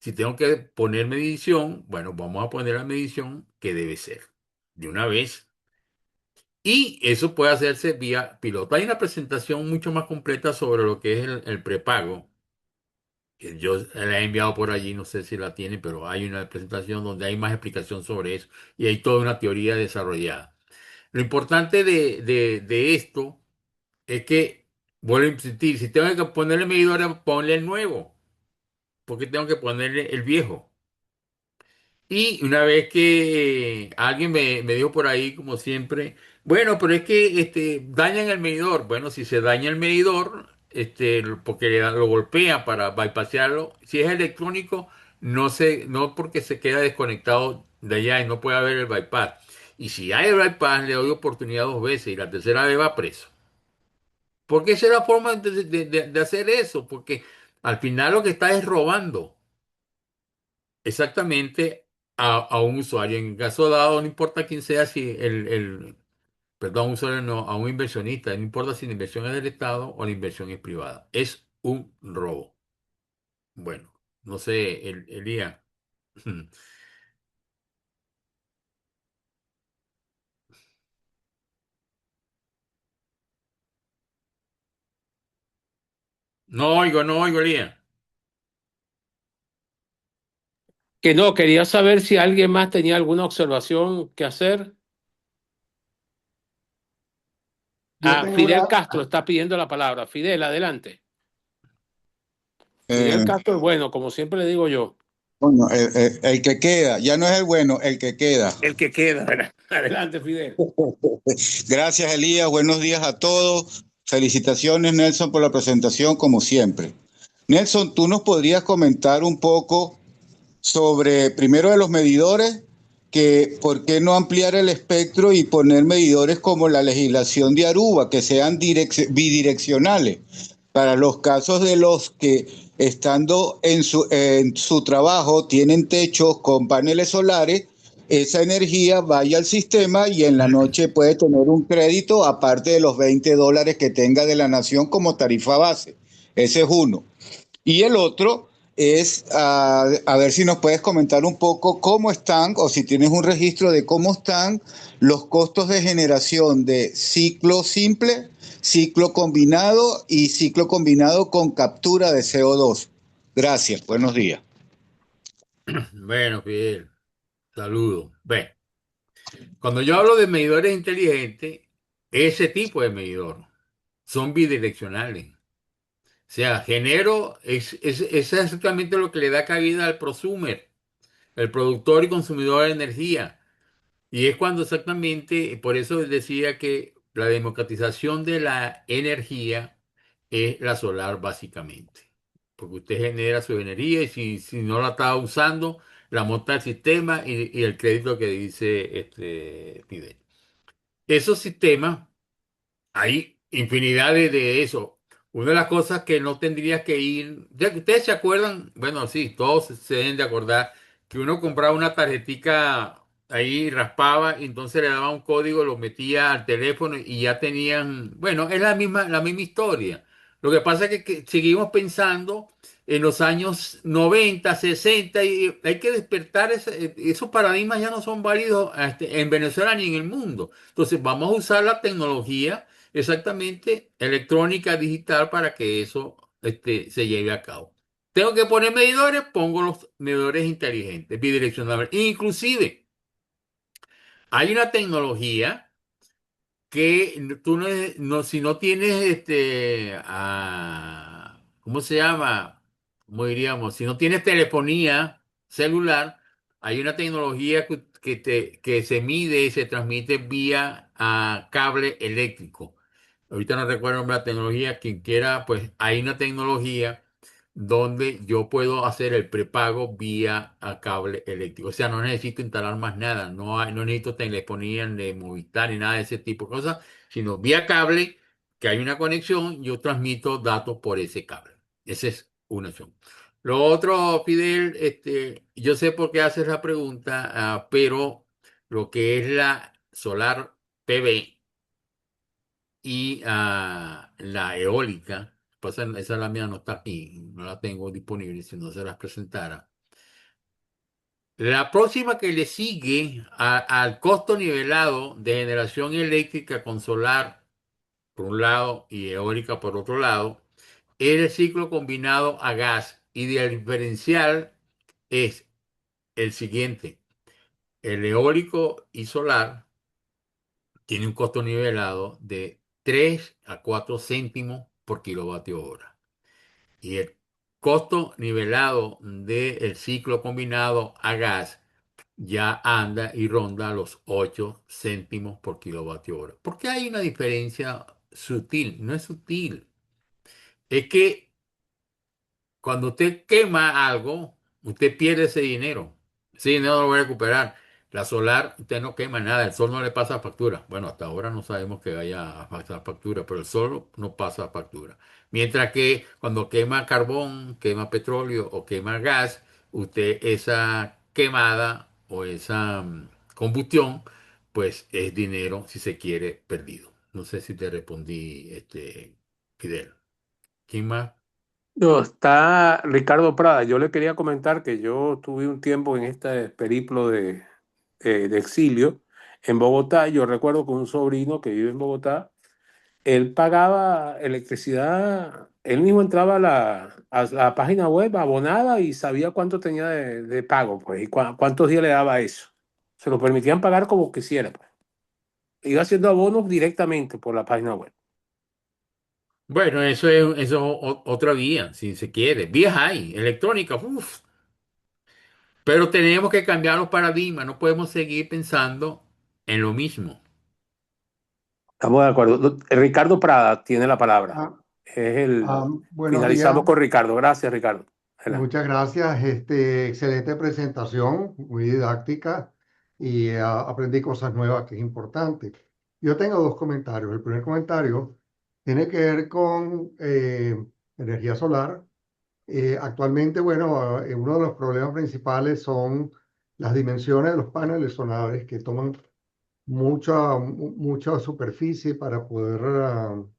Speaker 2: si tengo que poner medición, bueno, vamos a poner la medición que debe ser de una vez. Y eso puede hacerse vía piloto. Hay una presentación mucho más completa sobre lo que es el prepago. Que yo la he enviado por allí, no sé si la tiene, pero hay una presentación donde hay más explicación sobre eso y hay toda una teoría desarrollada. Lo importante de esto es que, vuelvo a insistir, si tengo que ponerle medidores, ponle el nuevo, porque tengo que ponerle el viejo. Y una vez que alguien me dijo por ahí, como siempre, bueno, pero es que dañan el medidor. Bueno, si se daña el medidor, porque lo golpean para bypassarlo, si es electrónico, no porque se queda desconectado de allá y no puede haber el bypass. Y si hay el bypass, le doy oportunidad dos veces y la tercera vez va preso. Porque esa es la forma de hacer eso, porque al final lo que está es robando. Exactamente a un usuario. En caso dado, no importa quién sea, si perdón, un usuario no, a un inversionista, no importa si la inversión es del Estado o la inversión es privada. Es un robo. Bueno, no sé, Elías. No oigo, Elías.
Speaker 1: Que no, quería saber si alguien más tenía alguna observación que hacer.
Speaker 4: Yo
Speaker 1: Ah,
Speaker 4: tengo
Speaker 1: Fidel
Speaker 4: una,
Speaker 1: Castro está pidiendo la palabra. Fidel, adelante. Fidel
Speaker 4: eh,
Speaker 1: Castro es bueno, como siempre le digo yo.
Speaker 4: bueno, el que queda, ya no es el bueno, el que queda.
Speaker 1: El que queda, ¿verdad? Adelante, Fidel.
Speaker 4: Gracias, Elías. Buenos días a todos. Felicitaciones, Nelson, por la presentación, como siempre. Nelson, ¿tú nos podrías comentar un poco sobre, primero de los medidores, que por qué no ampliar el espectro y poner medidores como la legislación de Aruba, que sean bidireccionales, para los casos de los que estando en su trabajo tienen techos con paneles solares, esa energía vaya al sistema y en la noche puede tener un crédito aparte de los $20 que tenga de la nación como tarifa base. Ese es uno. Y el otro es a ver si nos puedes comentar un poco cómo están, o si tienes un registro de cómo están los costos de generación de ciclo simple, ciclo combinado y ciclo combinado con captura de CO2. Gracias, buenos días.
Speaker 2: Bueno, Fidel, saludo. Bueno, cuando yo hablo de medidores inteligentes, ese tipo de medidor son bidireccionales. O sea, genero, es exactamente lo que le da cabida al prosumer, el productor y consumidor de energía. Y es cuando exactamente, por eso decía que la democratización de la energía es la solar básicamente. Porque usted genera su energía y si no la está usando, la monta al sistema y el crédito que dice Fidel. Esos sistemas hay infinidad de eso. Una de las cosas que no tendría que ir, ya que ustedes se acuerdan, bueno, sí, todos se deben de acordar que uno compraba una tarjetica ahí, raspaba y entonces le daba un código, lo metía al teléfono y ya tenían, bueno, es la misma historia. Lo que pasa es que seguimos pensando en los años 90 60 y hay que despertar, esos paradigmas ya no son válidos en Venezuela ni en el mundo. Entonces vamos a usar la tecnología exactamente electrónica, digital, para que eso se lleve a cabo. Tengo que poner medidores, pongo los medidores inteligentes, bidireccionales. Inclusive, hay una tecnología que tú si no tienes ¿cómo se llama? ¿Cómo diríamos? Si no tienes telefonía celular, hay una tecnología que se mide y se transmite vía cable eléctrico. Ahorita no recuerdo el nombre de la tecnología, quien quiera, pues hay una tecnología donde yo puedo hacer el prepago vía a cable eléctrico. O sea, no necesito instalar más nada, no necesito telefonía ni Movistar ni nada de ese tipo de cosas, sino vía cable, que hay una conexión, yo transmito datos por ese cable. Esa es una opción. Lo otro, Fidel, yo sé por qué haces la pregunta, pero lo que es la solar PV y la eólica. Pasa, esa la mía no está aquí, no la tengo disponible, si no se las presentara. La próxima que le sigue al costo nivelado de generación eléctrica con solar por un lado y eólica por otro lado, es el ciclo combinado a gas. Y el diferencial es el siguiente. El eólico y solar tiene un costo nivelado de 3 a 4 céntimos por kilovatio hora. Y el costo nivelado del ciclo combinado a gas ya anda y ronda los 8 céntimos por kilovatio hora. ¿Por qué hay una diferencia sutil? No es sutil. Es que cuando usted quema algo, usted pierde ese dinero. Ese dinero no lo va a recuperar. La solar, usted no quema nada, el sol no le pasa factura. Bueno, hasta ahora no sabemos que vaya a pasar factura, pero el sol no pasa factura. Mientras que cuando quema carbón, quema petróleo o quema gas, usted esa quemada o esa combustión, pues es dinero, si se quiere, perdido. No sé si te respondí, Fidel. ¿Quién más?
Speaker 1: No, está Ricardo Prada. Yo le quería comentar que yo tuve un tiempo en este periplo de exilio en Bogotá. Yo recuerdo que un sobrino que vive en Bogotá, él pagaba electricidad, él mismo entraba a la página web, abonaba y sabía cuánto tenía de pago, pues, y cuántos días le daba eso. Se lo permitían pagar como quisiera, pues. Iba haciendo abonos directamente por la página web.
Speaker 2: Bueno, eso es otra vía, si se quiere. Vías hay, electrónica, uff. Pero tenemos que cambiar los paradigmas, no podemos seguir pensando en lo mismo.
Speaker 1: Estamos de acuerdo. Ricardo Prada tiene la palabra.
Speaker 5: Ah,
Speaker 1: Es el...
Speaker 5: Buenos días,
Speaker 1: Finalizamos con Ricardo. Gracias, Ricardo. Adelante.
Speaker 5: muchas gracias. Excelente presentación, muy didáctica y aprendí cosas nuevas que es importante. Yo tengo dos comentarios. El primer comentario tiene que ver con energía solar. Actualmente, bueno, uno de los problemas principales son las dimensiones de los paneles solares que toman mucha superficie para poder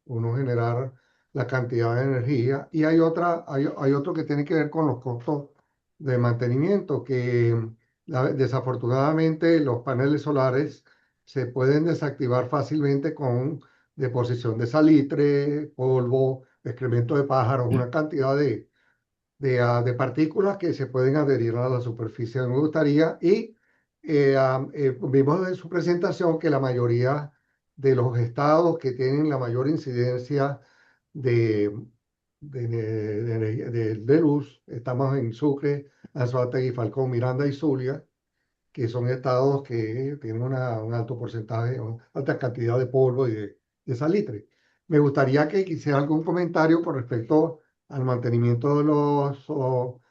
Speaker 5: uno generar la cantidad de energía. Y hay otro que tiene que ver con los costos de mantenimiento, que desafortunadamente los paneles solares se pueden desactivar fácilmente con deposición de salitre, polvo, excremento de pájaros, una cantidad de partículas que se pueden adherir a la superficie. Me gustaría, y vimos en su presentación que la mayoría de los estados que tienen la mayor incidencia de, de luz, estamos en Sucre, Anzoátegui, Falcón, Miranda y Zulia, que son estados que tienen un alto porcentaje, una alta cantidad de polvo y de salitre. Me gustaría que quisiera algún comentario con respecto al mantenimiento de los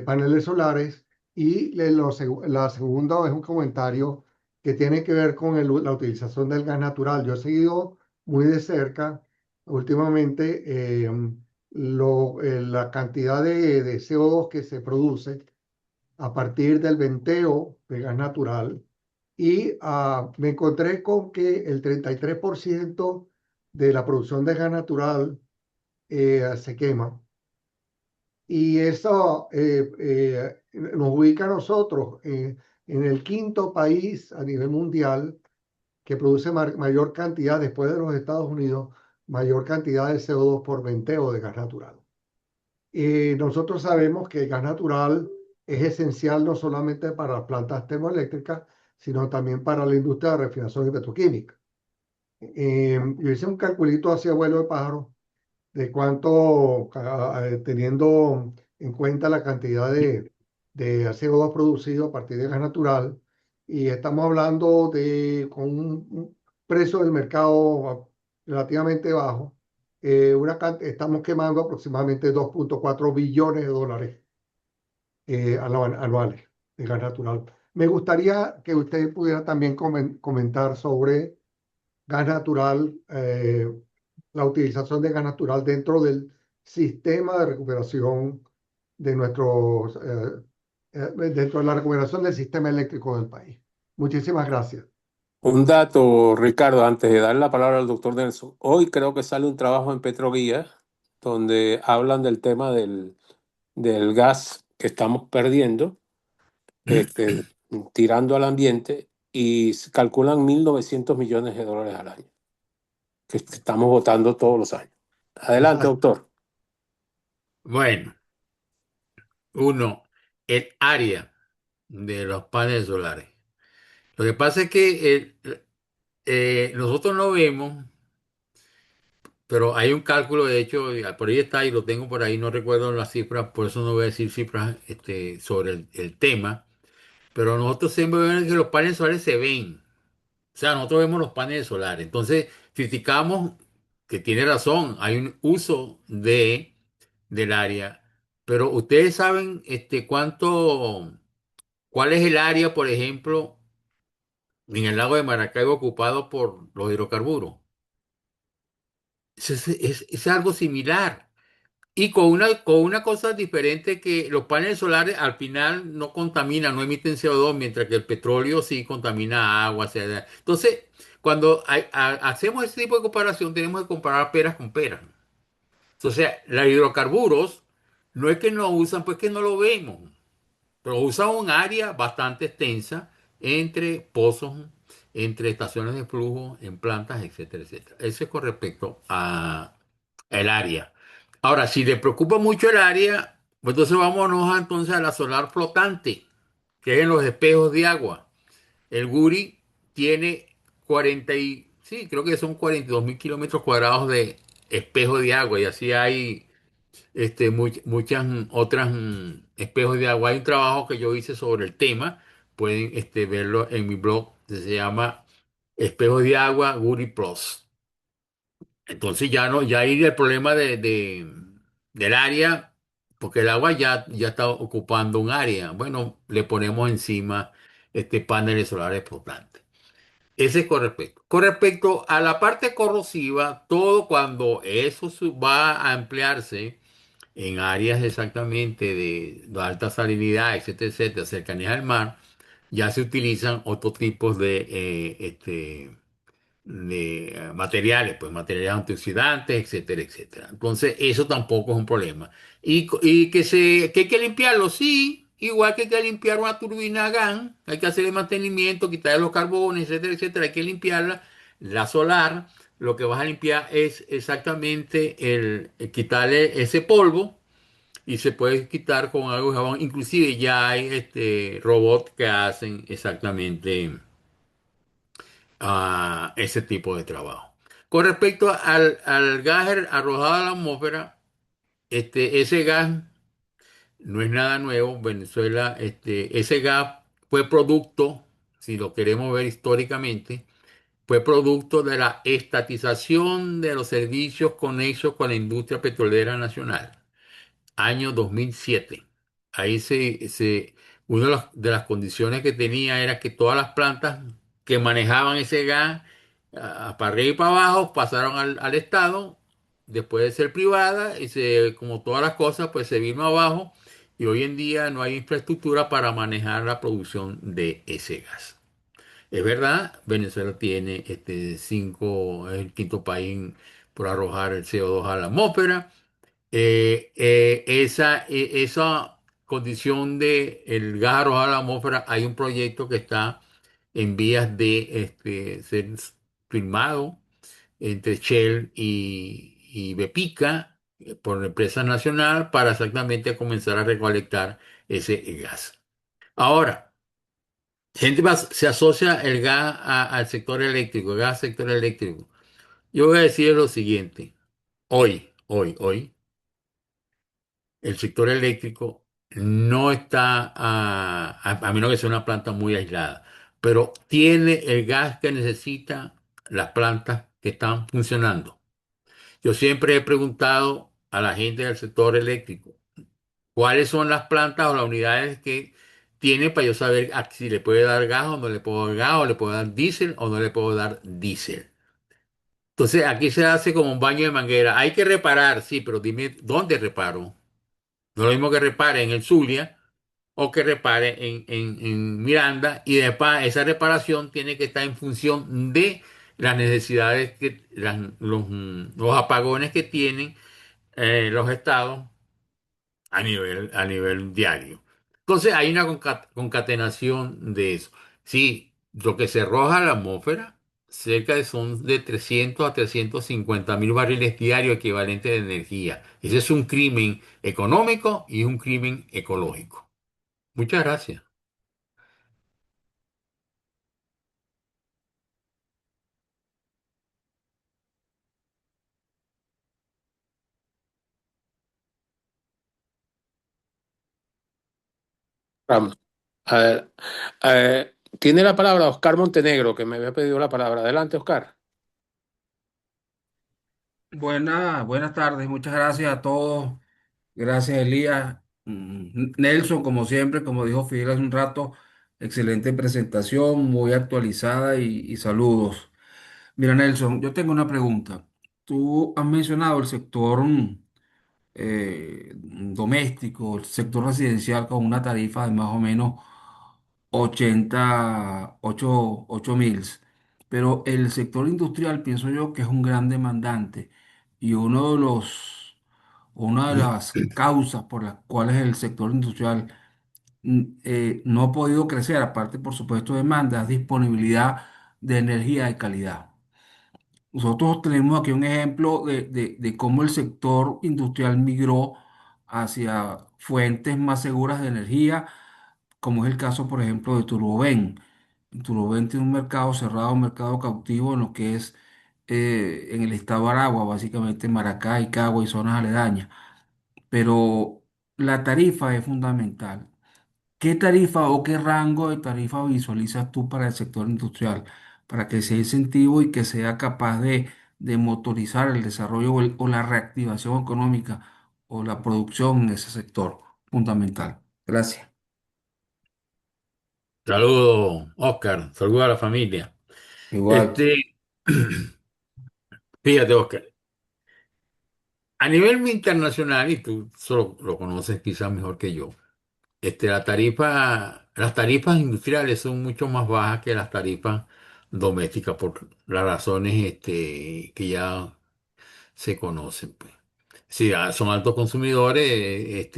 Speaker 5: paneles solares y la segunda es un comentario que tiene que ver con la utilización del gas natural. Yo he seguido muy de cerca últimamente la cantidad de CO2 que se produce a partir del venteo de gas natural y me encontré con que el 33% de la producción de gas natural se quema. Y eso nos ubica a nosotros en el quinto país a nivel mundial que produce mayor cantidad, después de los Estados Unidos, mayor cantidad de CO2 por venteo de gas natural. Nosotros sabemos que el gas natural es esencial no solamente para las plantas termoeléctricas, sino también para la industria de refinación y petroquímica. Yo hice un calculito hacia vuelo de pájaro de cuánto, teniendo en cuenta la cantidad de CO2 producido a partir de gas natural, y estamos hablando con un precio del mercado relativamente bajo, estamos quemando aproximadamente 2.4 billones de dólares anuales de gas natural. Me gustaría que usted pudiera también comentar sobre gas natural, la utilización de gas natural dentro del sistema de recuperación de dentro de la recuperación del sistema eléctrico del país. Muchísimas gracias.
Speaker 1: Un dato, Ricardo, antes de dar la palabra al doctor Nelson. Hoy creo que sale un trabajo en Petroguía donde hablan del tema del gas que estamos perdiendo, este, tirando al ambiente, y se calculan 1.900 millones de dólares al año que estamos botando todos los años. Adelante, doctor.
Speaker 2: Bueno, uno, el área de los paneles solares. Lo que pasa es que nosotros no vemos, pero hay un cálculo, de hecho, por ahí está y lo tengo por ahí, no recuerdo las cifras, por eso no voy a decir cifras sobre el tema, pero nosotros siempre vemos que los paneles solares se ven. O sea, nosotros vemos los paneles solares. Entonces, criticamos que tiene razón, hay un uso del área, pero ustedes saben cuál es el área, por ejemplo, en el lago de Maracaibo ocupado por los hidrocarburos. Es algo similar. Y con una cosa diferente, que los paneles solares al final no contaminan, no emiten CO2, mientras que el petróleo sí contamina agua. Entonces, cuando hacemos ese tipo de comparación, tenemos que comparar peras con peras. O sea, los hidrocarburos no es que no usan, pues que no lo vemos, pero usan un área bastante extensa entre pozos, entre estaciones de flujo, en plantas, etcétera, etcétera. Eso es con respecto a el área. Ahora, si le preocupa mucho el área, pues entonces vámonos entonces a la solar flotante, que es en los espejos de agua. El Guri tiene sí, creo que son 42.000 kilómetros cuadrados de espejo de agua, y así hay muchas otras espejos de agua. Hay un trabajo que yo hice sobre el tema, pueden verlo en mi blog, que se llama Espejos de agua Guri Plus. Entonces ya no, ya ahí el problema del área, porque el agua ya está ocupando un área. Bueno, le ponemos encima paneles solares flotantes. Ese es con respecto. Con respecto a la parte corrosiva, todo cuando eso va a emplearse en áreas exactamente de alta salinidad, etcétera, etcétera, cercanías al mar, ya se utilizan otros tipos de materiales, pues materiales antioxidantes, etcétera, etcétera. Entonces, eso tampoco es un problema. Que hay que limpiarlo, sí, igual que hay que limpiar una turbina a gas, hay que hacerle mantenimiento, quitarle los carbones, etcétera, etcétera, hay que limpiarla. La solar, lo que vas a limpiar es exactamente el quitarle ese polvo, y se puede quitar con algo de jabón. Inclusive ya hay robots que hacen exactamente a ese tipo de trabajo. Con respecto al gas arrojado a la atmósfera, ese gas no es nada nuevo. Venezuela, ese gas fue producto, si lo queremos ver históricamente, fue producto de la estatización de los servicios conexos con la industria petrolera nacional, año 2007. Ahí una de las condiciones que tenía era que todas las plantas que manejaban ese gas, para arriba y para abajo, pasaron al Estado, después de ser privada, y como todas las cosas, pues se vino abajo, y hoy en día no hay infraestructura para manejar la producción de ese gas. Es verdad, Venezuela tiene es el quinto país por arrojar el CO2 a la atmósfera. Esa condición de el gas arrojado a la atmósfera, hay un proyecto que está en vías de ser firmado entre Shell y Bepica, por la empresa nacional, para exactamente comenzar a recolectar ese gas. Ahora, gente se asocia el gas al sector eléctrico, el gas al sector eléctrico. Yo voy a decir lo siguiente: hoy, el sector eléctrico no está, a menos que sea una planta muy aislada, pero tiene el gas que necesitan las plantas que están funcionando. Yo siempre he preguntado a la gente del sector eléctrico cuáles son las plantas o las unidades que tiene, para yo saber si le puede dar gas o no le puedo dar gas, o le puedo dar diésel o no le puedo dar diésel. Entonces aquí se hace como un baño de manguera. Hay que reparar, sí, pero dime dónde reparo. No es lo mismo que repare en el Zulia o que repare en Miranda, y después esa reparación tiene que estar en función de las necesidades, los apagones que tienen los estados a nivel diario. Entonces hay una concatenación de eso. Sí, lo que se arroja a la atmósfera, son de 300 a 350 mil barriles diarios equivalentes de energía. Ese es un crimen económico y un crimen ecológico. Muchas gracias.
Speaker 1: Vamos. A ver, tiene la palabra Oscar Montenegro, que me había pedido la palabra. Adelante, Oscar.
Speaker 6: Buenas tardes, muchas gracias a todos. Gracias, Elías. Nelson, como siempre, como dijo Fidel hace un rato, excelente presentación, muy actualizada y saludos. Mira, Nelson, yo tengo una pregunta. Tú has mencionado el sector doméstico, el sector residencial con una tarifa de más o menos 8 mils. Pero el sector industrial pienso yo que es un gran demandante y una de las causas por las cuales el sector industrial no ha podido crecer, aparte por supuesto de demanda, es disponibilidad de energía de calidad. Nosotros tenemos aquí un ejemplo de cómo el sector industrial migró hacia fuentes más seguras de energía, como es el caso, por ejemplo, de Turboven. Turboven tiene un mercado cerrado, un mercado cautivo en lo que es en el estado de Aragua, básicamente Maracay, Cagua y zonas aledañas. Pero la tarifa es fundamental. ¿Qué tarifa o qué rango de tarifa visualizas tú para el sector industrial? Para que sea incentivo y que sea capaz de motorizar el desarrollo o la reactivación económica o la producción en ese sector fundamental. Gracias.
Speaker 2: Saludos, Oscar. Saludos a la familia.
Speaker 6: Igual.
Speaker 2: Este, fíjate, Oscar, a nivel internacional, y tú solo lo conoces quizás mejor que yo, las tarifas industriales son mucho más bajas que las tarifas domésticas por las razones que ya se conocen, pues. Si son altos consumidores,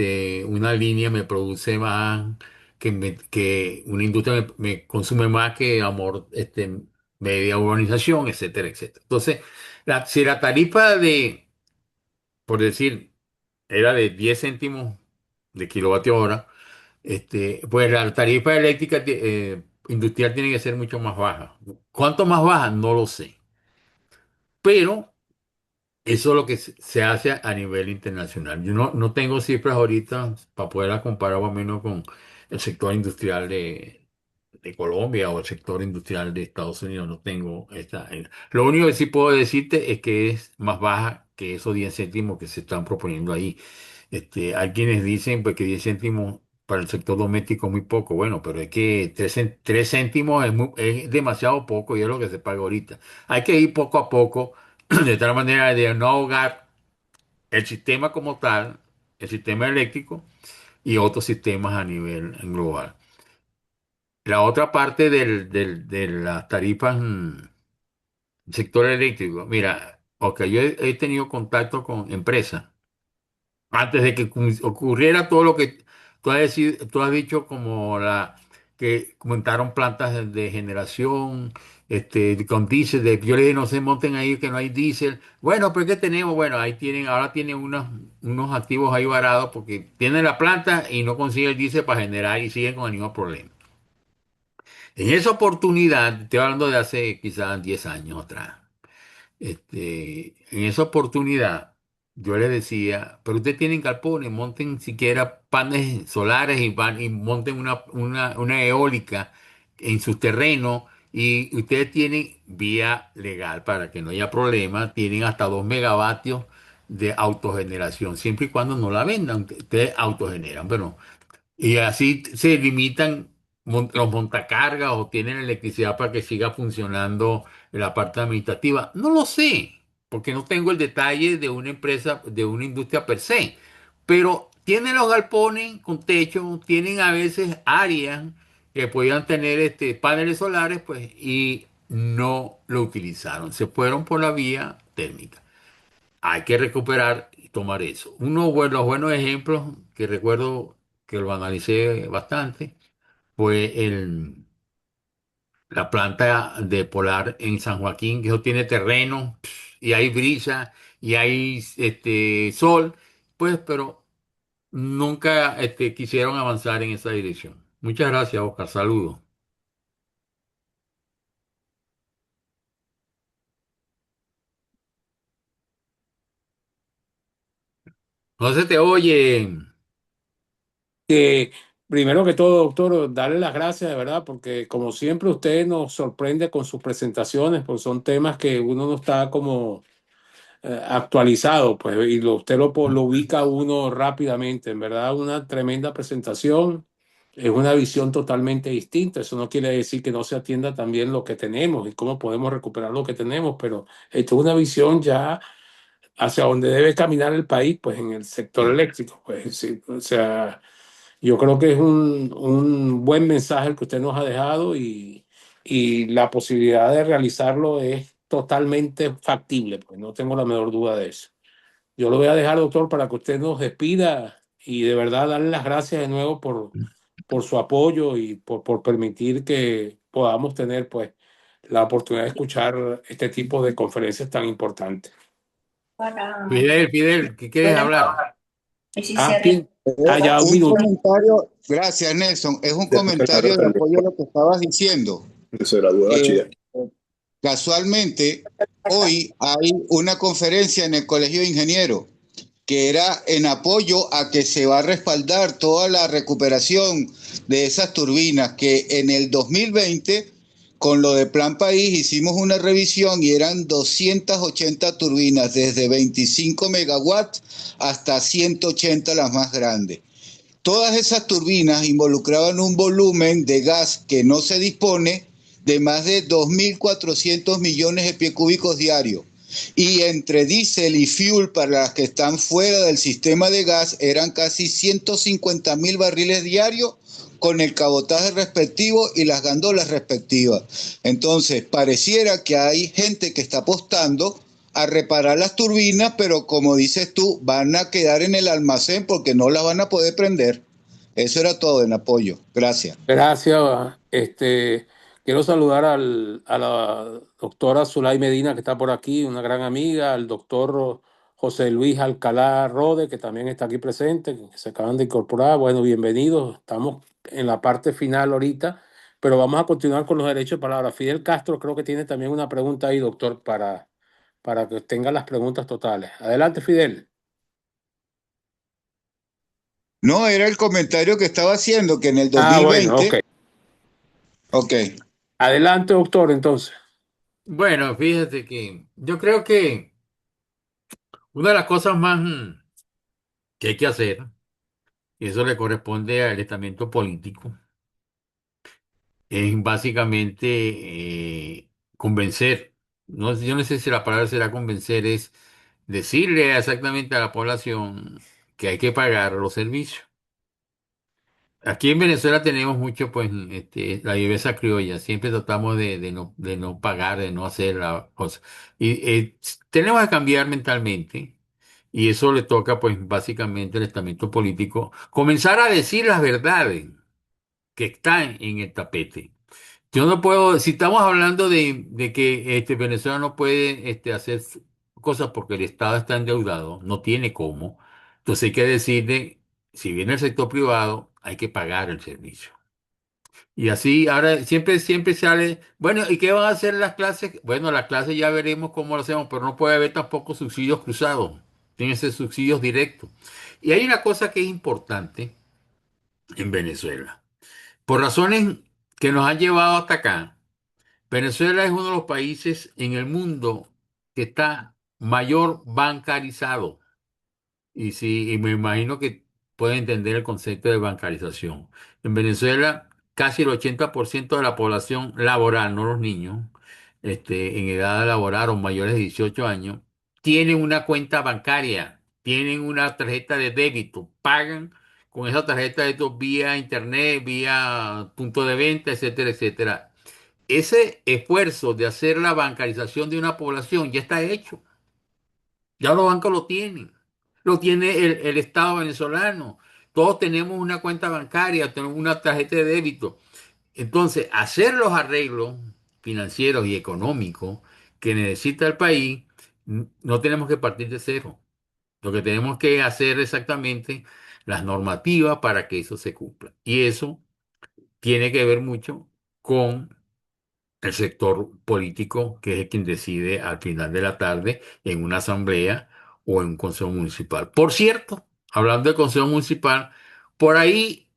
Speaker 2: una línea me produce más que una industria me consume más que amor, media urbanización, etcétera, etcétera. Entonces, si la tarifa por decir, era de 10 céntimos de kilovatio hora, pues la tarifa eléctrica industrial tiene que ser mucho más baja. ¿Cuánto más baja? No lo sé. Pero eso es lo que se hace a nivel internacional. Yo no tengo cifras ahorita para poderlas comparar más o menos con el sector industrial de Colombia o el sector industrial de Estados Unidos. No tengo esta. Lo único que sí puedo decirte es que es más baja que esos 10 céntimos que se están proponiendo ahí. Hay quienes dicen pues, que 10 céntimos para el sector doméstico es muy poco. Bueno, pero es que 3 céntimos es demasiado poco y es lo que se paga ahorita. Hay que ir poco a poco, de tal manera de no ahogar el sistema como tal, el sistema eléctrico y otros sistemas a nivel global. La otra parte de las tarifas, sector eléctrico, mira, ok, yo he tenido contacto con empresas antes de que ocurriera todo lo que tú has dicho, como la que comentaron plantas de generación, con diésel, yo le dije, no se monten ahí que no hay diésel. Bueno, pero ¿qué tenemos? Bueno, ahora tienen unos activos ahí varados porque tienen la planta y no consiguen el diésel para generar y siguen con el mismo problema. En esa oportunidad, estoy hablando de hace quizás 10 años atrás, en esa oportunidad, yo le decía, pero ustedes tienen galpones, monten siquiera paneles solares y van y monten una eólica en sus terrenos y ustedes tienen vía legal para que no haya problema, tienen hasta 2 megavatios de autogeneración, siempre y cuando no la vendan, ustedes autogeneran, pero y así se limitan los montacargas o tienen electricidad para que siga funcionando la parte administrativa. No lo sé, porque no tengo el detalle de una empresa, de una industria per se. Pero tienen los galpones con techo, tienen a veces áreas que podían tener paneles solares, pues, y no lo utilizaron. Se fueron por la vía térmica. Hay que recuperar, tomar eso. Los buenos ejemplos que recuerdo que lo analicé bastante fue la planta de Polar en San Joaquín, que eso tiene terreno y hay brisa y hay sol, pues, pero nunca quisieron avanzar en esa dirección. Muchas gracias, Oscar. Saludos. No se te oye.
Speaker 1: Que primero que todo, doctor, darle las gracias de verdad, porque como siempre usted nos sorprende con sus presentaciones, pues son temas que uno no está como actualizado, pues, y usted lo ubica a uno rápidamente. En verdad, una tremenda presentación. Es una visión totalmente distinta. Eso no quiere decir que no se atienda también lo que tenemos y cómo podemos recuperar lo que tenemos, pero esto es una visión ya hacia donde debe caminar el país, pues en el sector
Speaker 2: Sí.
Speaker 1: eléctrico. Pues, sí, o sea, yo creo que es un buen mensaje el que usted nos ha dejado y la posibilidad de realizarlo es totalmente factible, pues no tengo la menor duda de eso. Yo lo voy a dejar, doctor, para que usted nos despida y de verdad darle las gracias de nuevo por su apoyo y por permitir que podamos tener pues la oportunidad de escuchar este tipo de conferencias tan importantes.
Speaker 2: Fidel, ¿qué quieres hablar?
Speaker 1: Ah, ¿quién? Ah, ya un
Speaker 4: Un
Speaker 1: minuto.
Speaker 4: comentario, gracias Nelson, es un comentario de apoyo a lo que estabas diciendo. Se graduó de bachiller. Casualmente, hoy hay una conferencia en el Colegio de Ingenieros que era en apoyo a que se va a respaldar toda la recuperación de esas turbinas, que en el 2020, con lo de Plan País, hicimos una revisión y eran 280 turbinas, desde 25 megawatts hasta 180 las más grandes. Todas esas turbinas involucraban un volumen de gas que no se dispone de más de 2.400 millones de pies cúbicos diarios. Y entre diésel y fuel para las que están fuera del sistema de gas eran casi 150.000 barriles diarios con el cabotaje respectivo y las gandolas respectivas. Entonces, pareciera que hay gente que está apostando a reparar las turbinas, pero como dices tú, van a quedar en el almacén porque no las van a poder prender. Eso era todo en apoyo. Gracias.
Speaker 1: Gracias. Quiero saludar a la doctora Zulay Medina, que está por aquí, una gran amiga, al doctor José Luis Alcalá Rode, que también está aquí presente, que se acaban de incorporar. Bueno, bienvenidos. Estamos en la parte final ahorita, pero vamos a continuar con los derechos de palabra. Fidel Castro creo que tiene también una pregunta ahí, doctor, para que tenga las preguntas totales. Adelante, Fidel.
Speaker 4: No, era el comentario que estaba haciendo, que en el
Speaker 1: Ah, bueno,
Speaker 4: 2020,
Speaker 1: ok.
Speaker 4: ok,
Speaker 1: Adelante, doctor, entonces.
Speaker 2: Bueno, fíjate que yo creo que una de las cosas más que hay que hacer, y eso le corresponde al estamento político, es básicamente convencer. No, yo no sé si la palabra será convencer, es decirle exactamente a la población que hay que pagar los servicios. Aquí en Venezuela tenemos mucho, pues, la viveza criolla. Siempre tratamos de no pagar, de no hacer la cosa. Y tenemos que cambiar mentalmente. Y eso le toca, pues, básicamente al estamento político, comenzar a decir las verdades que están en el tapete. Yo no puedo, si estamos hablando de que Venezuela no puede hacer cosas porque el Estado está endeudado, no tiene cómo, entonces hay que decirle, si viene el sector privado, hay que pagar el servicio. Y así, ahora siempre sale, bueno, ¿y qué van a hacer las clases? Bueno, las clases ya veremos cómo lo hacemos, pero no puede haber tampoco subsidios cruzados, tienen que ser subsidios directos. Y hay una cosa que es importante en Venezuela. Por razones que nos han llevado hasta acá, Venezuela es uno de los países en el mundo que está mayor bancarizado. Y sí, y me imagino que pueden entender el concepto de bancarización. En Venezuela, casi el 80% de la población laboral, no los niños, en edad de laborar o mayores de 18 años, tienen una cuenta bancaria, tienen una tarjeta de débito, pagan con esa tarjeta de débito vía internet, vía punto de venta, etcétera, etcétera. Ese esfuerzo de hacer la bancarización de una población ya está hecho. Ya los bancos lo tienen. lo tiene el Estado venezolano. Todos tenemos una cuenta bancaria, tenemos una tarjeta de débito. Entonces, hacer los arreglos financieros y económicos que necesita el país, no tenemos que partir de cero. Lo que tenemos que hacer exactamente las normativas para que eso se cumpla. Y eso tiene que ver mucho con el sector político, que es el quien decide al final de la tarde en una asamblea o en un consejo municipal. Por cierto, hablando del consejo municipal, por ahí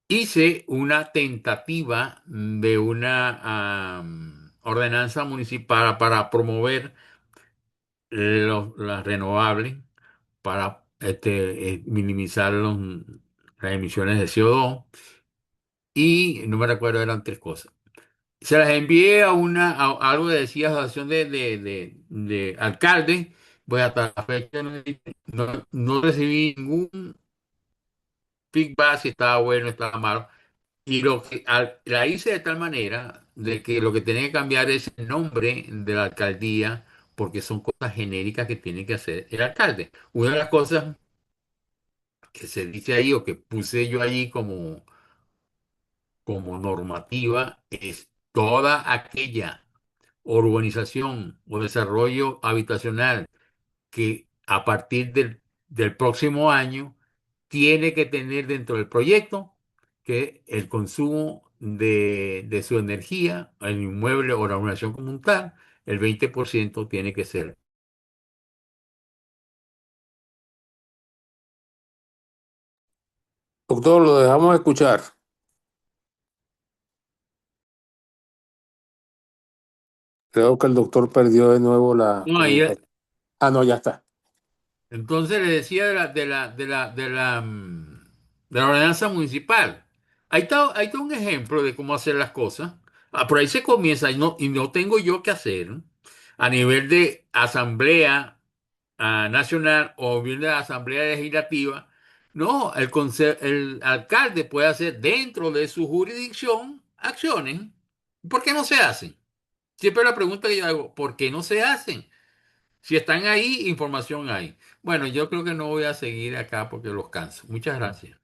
Speaker 2: hice una tentativa de una ordenanza municipal para promover las renovables, para minimizar las emisiones de CO2 y no me recuerdo, eran tres cosas. Se las envié a algo que decía Asociación de Alcaldes, pues hasta la fecha no recibí ningún feedback si estaba bueno o estaba malo. Y la hice de tal manera de que lo que tenía que cambiar es el nombre de la alcaldía, porque son cosas genéricas que tiene que hacer el alcalde. Una de las cosas que se dice ahí o que puse yo allí como normativa es toda aquella urbanización o desarrollo habitacional que a partir del próximo año tiene que tener dentro del proyecto que el consumo de su energía, el inmueble o la organización como tal, el 20% tiene que ser.
Speaker 1: Doctor, lo dejamos escuchar. Creo que el doctor perdió de nuevo la
Speaker 2: No,
Speaker 1: comunicación. Ah, no, ya está.
Speaker 2: entonces le decía de la ordenanza municipal. Ahí está un ejemplo de cómo hacer las cosas. Por ahí se comienza y no tengo yo que hacer a nivel de asamblea nacional o bien de la asamblea legislativa. No, el alcalde puede hacer dentro de su jurisdicción acciones. ¿Por qué no se hacen? Siempre la pregunta que yo hago, ¿por qué no se hacen? Si están ahí, información hay. Bueno, yo creo que no voy a seguir acá porque los canso. Muchas gracias.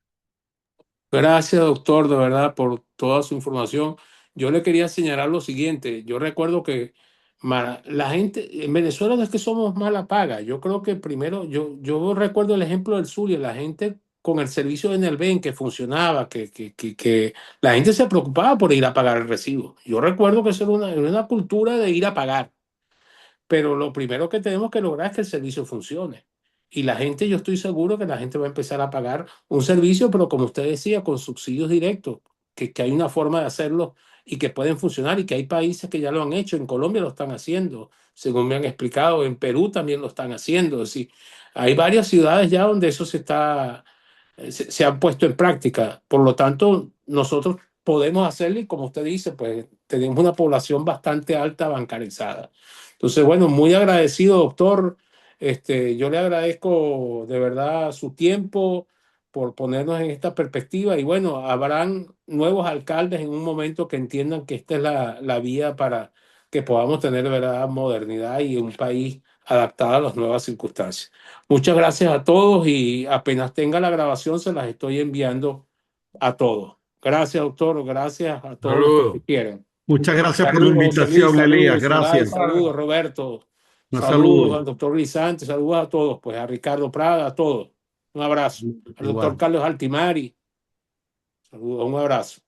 Speaker 1: Gracias, doctor, de verdad, por toda su información. Yo le quería señalar lo siguiente. Yo recuerdo que la gente en Venezuela no es que somos mala paga. Yo creo que primero, yo recuerdo el ejemplo del Zulia, la gente con el servicio de Enelven que funcionaba, que la gente se preocupaba por ir a pagar el recibo. Yo recuerdo que eso era una cultura de ir a pagar. Pero lo primero que tenemos que lograr es que el servicio funcione. Y la gente, yo estoy seguro que la gente va a empezar a pagar un servicio, pero como usted decía, con subsidios directos, que hay una forma de hacerlo y que pueden funcionar y que hay países que ya lo han hecho. En Colombia lo están haciendo, según me han explicado. En Perú también lo están haciendo. Es decir, hay varias ciudades ya donde eso se han puesto en práctica. Por lo tanto, nosotros podemos hacerlo y como usted dice, pues tenemos una población bastante alta bancarizada. Entonces, bueno, muy agradecido, doctor. Yo le agradezco de verdad su tiempo por ponernos en esta perspectiva y bueno, habrán nuevos alcaldes en un momento que entiendan que esta es la vía para que podamos tener de verdad modernidad y un país adaptado a las nuevas circunstancias. Muchas gracias a todos y apenas tenga la grabación se las estoy enviando a todos. Gracias, doctor. Gracias a todos los que
Speaker 2: Saludos.
Speaker 1: quieran.
Speaker 7: Muchas gracias por la
Speaker 1: Saludos, José Luis.
Speaker 7: invitación, Elías.
Speaker 1: Saludos, Zulay.
Speaker 7: Gracias.
Speaker 1: Saludos, Roberto.
Speaker 7: Un
Speaker 1: Saludos
Speaker 7: saludo.
Speaker 1: al doctor Lizante. Saludos a todos, pues a Ricardo Prada, a todos. Un abrazo. Al doctor
Speaker 7: Igual.
Speaker 1: Carlos Altimari. Saludos, un abrazo.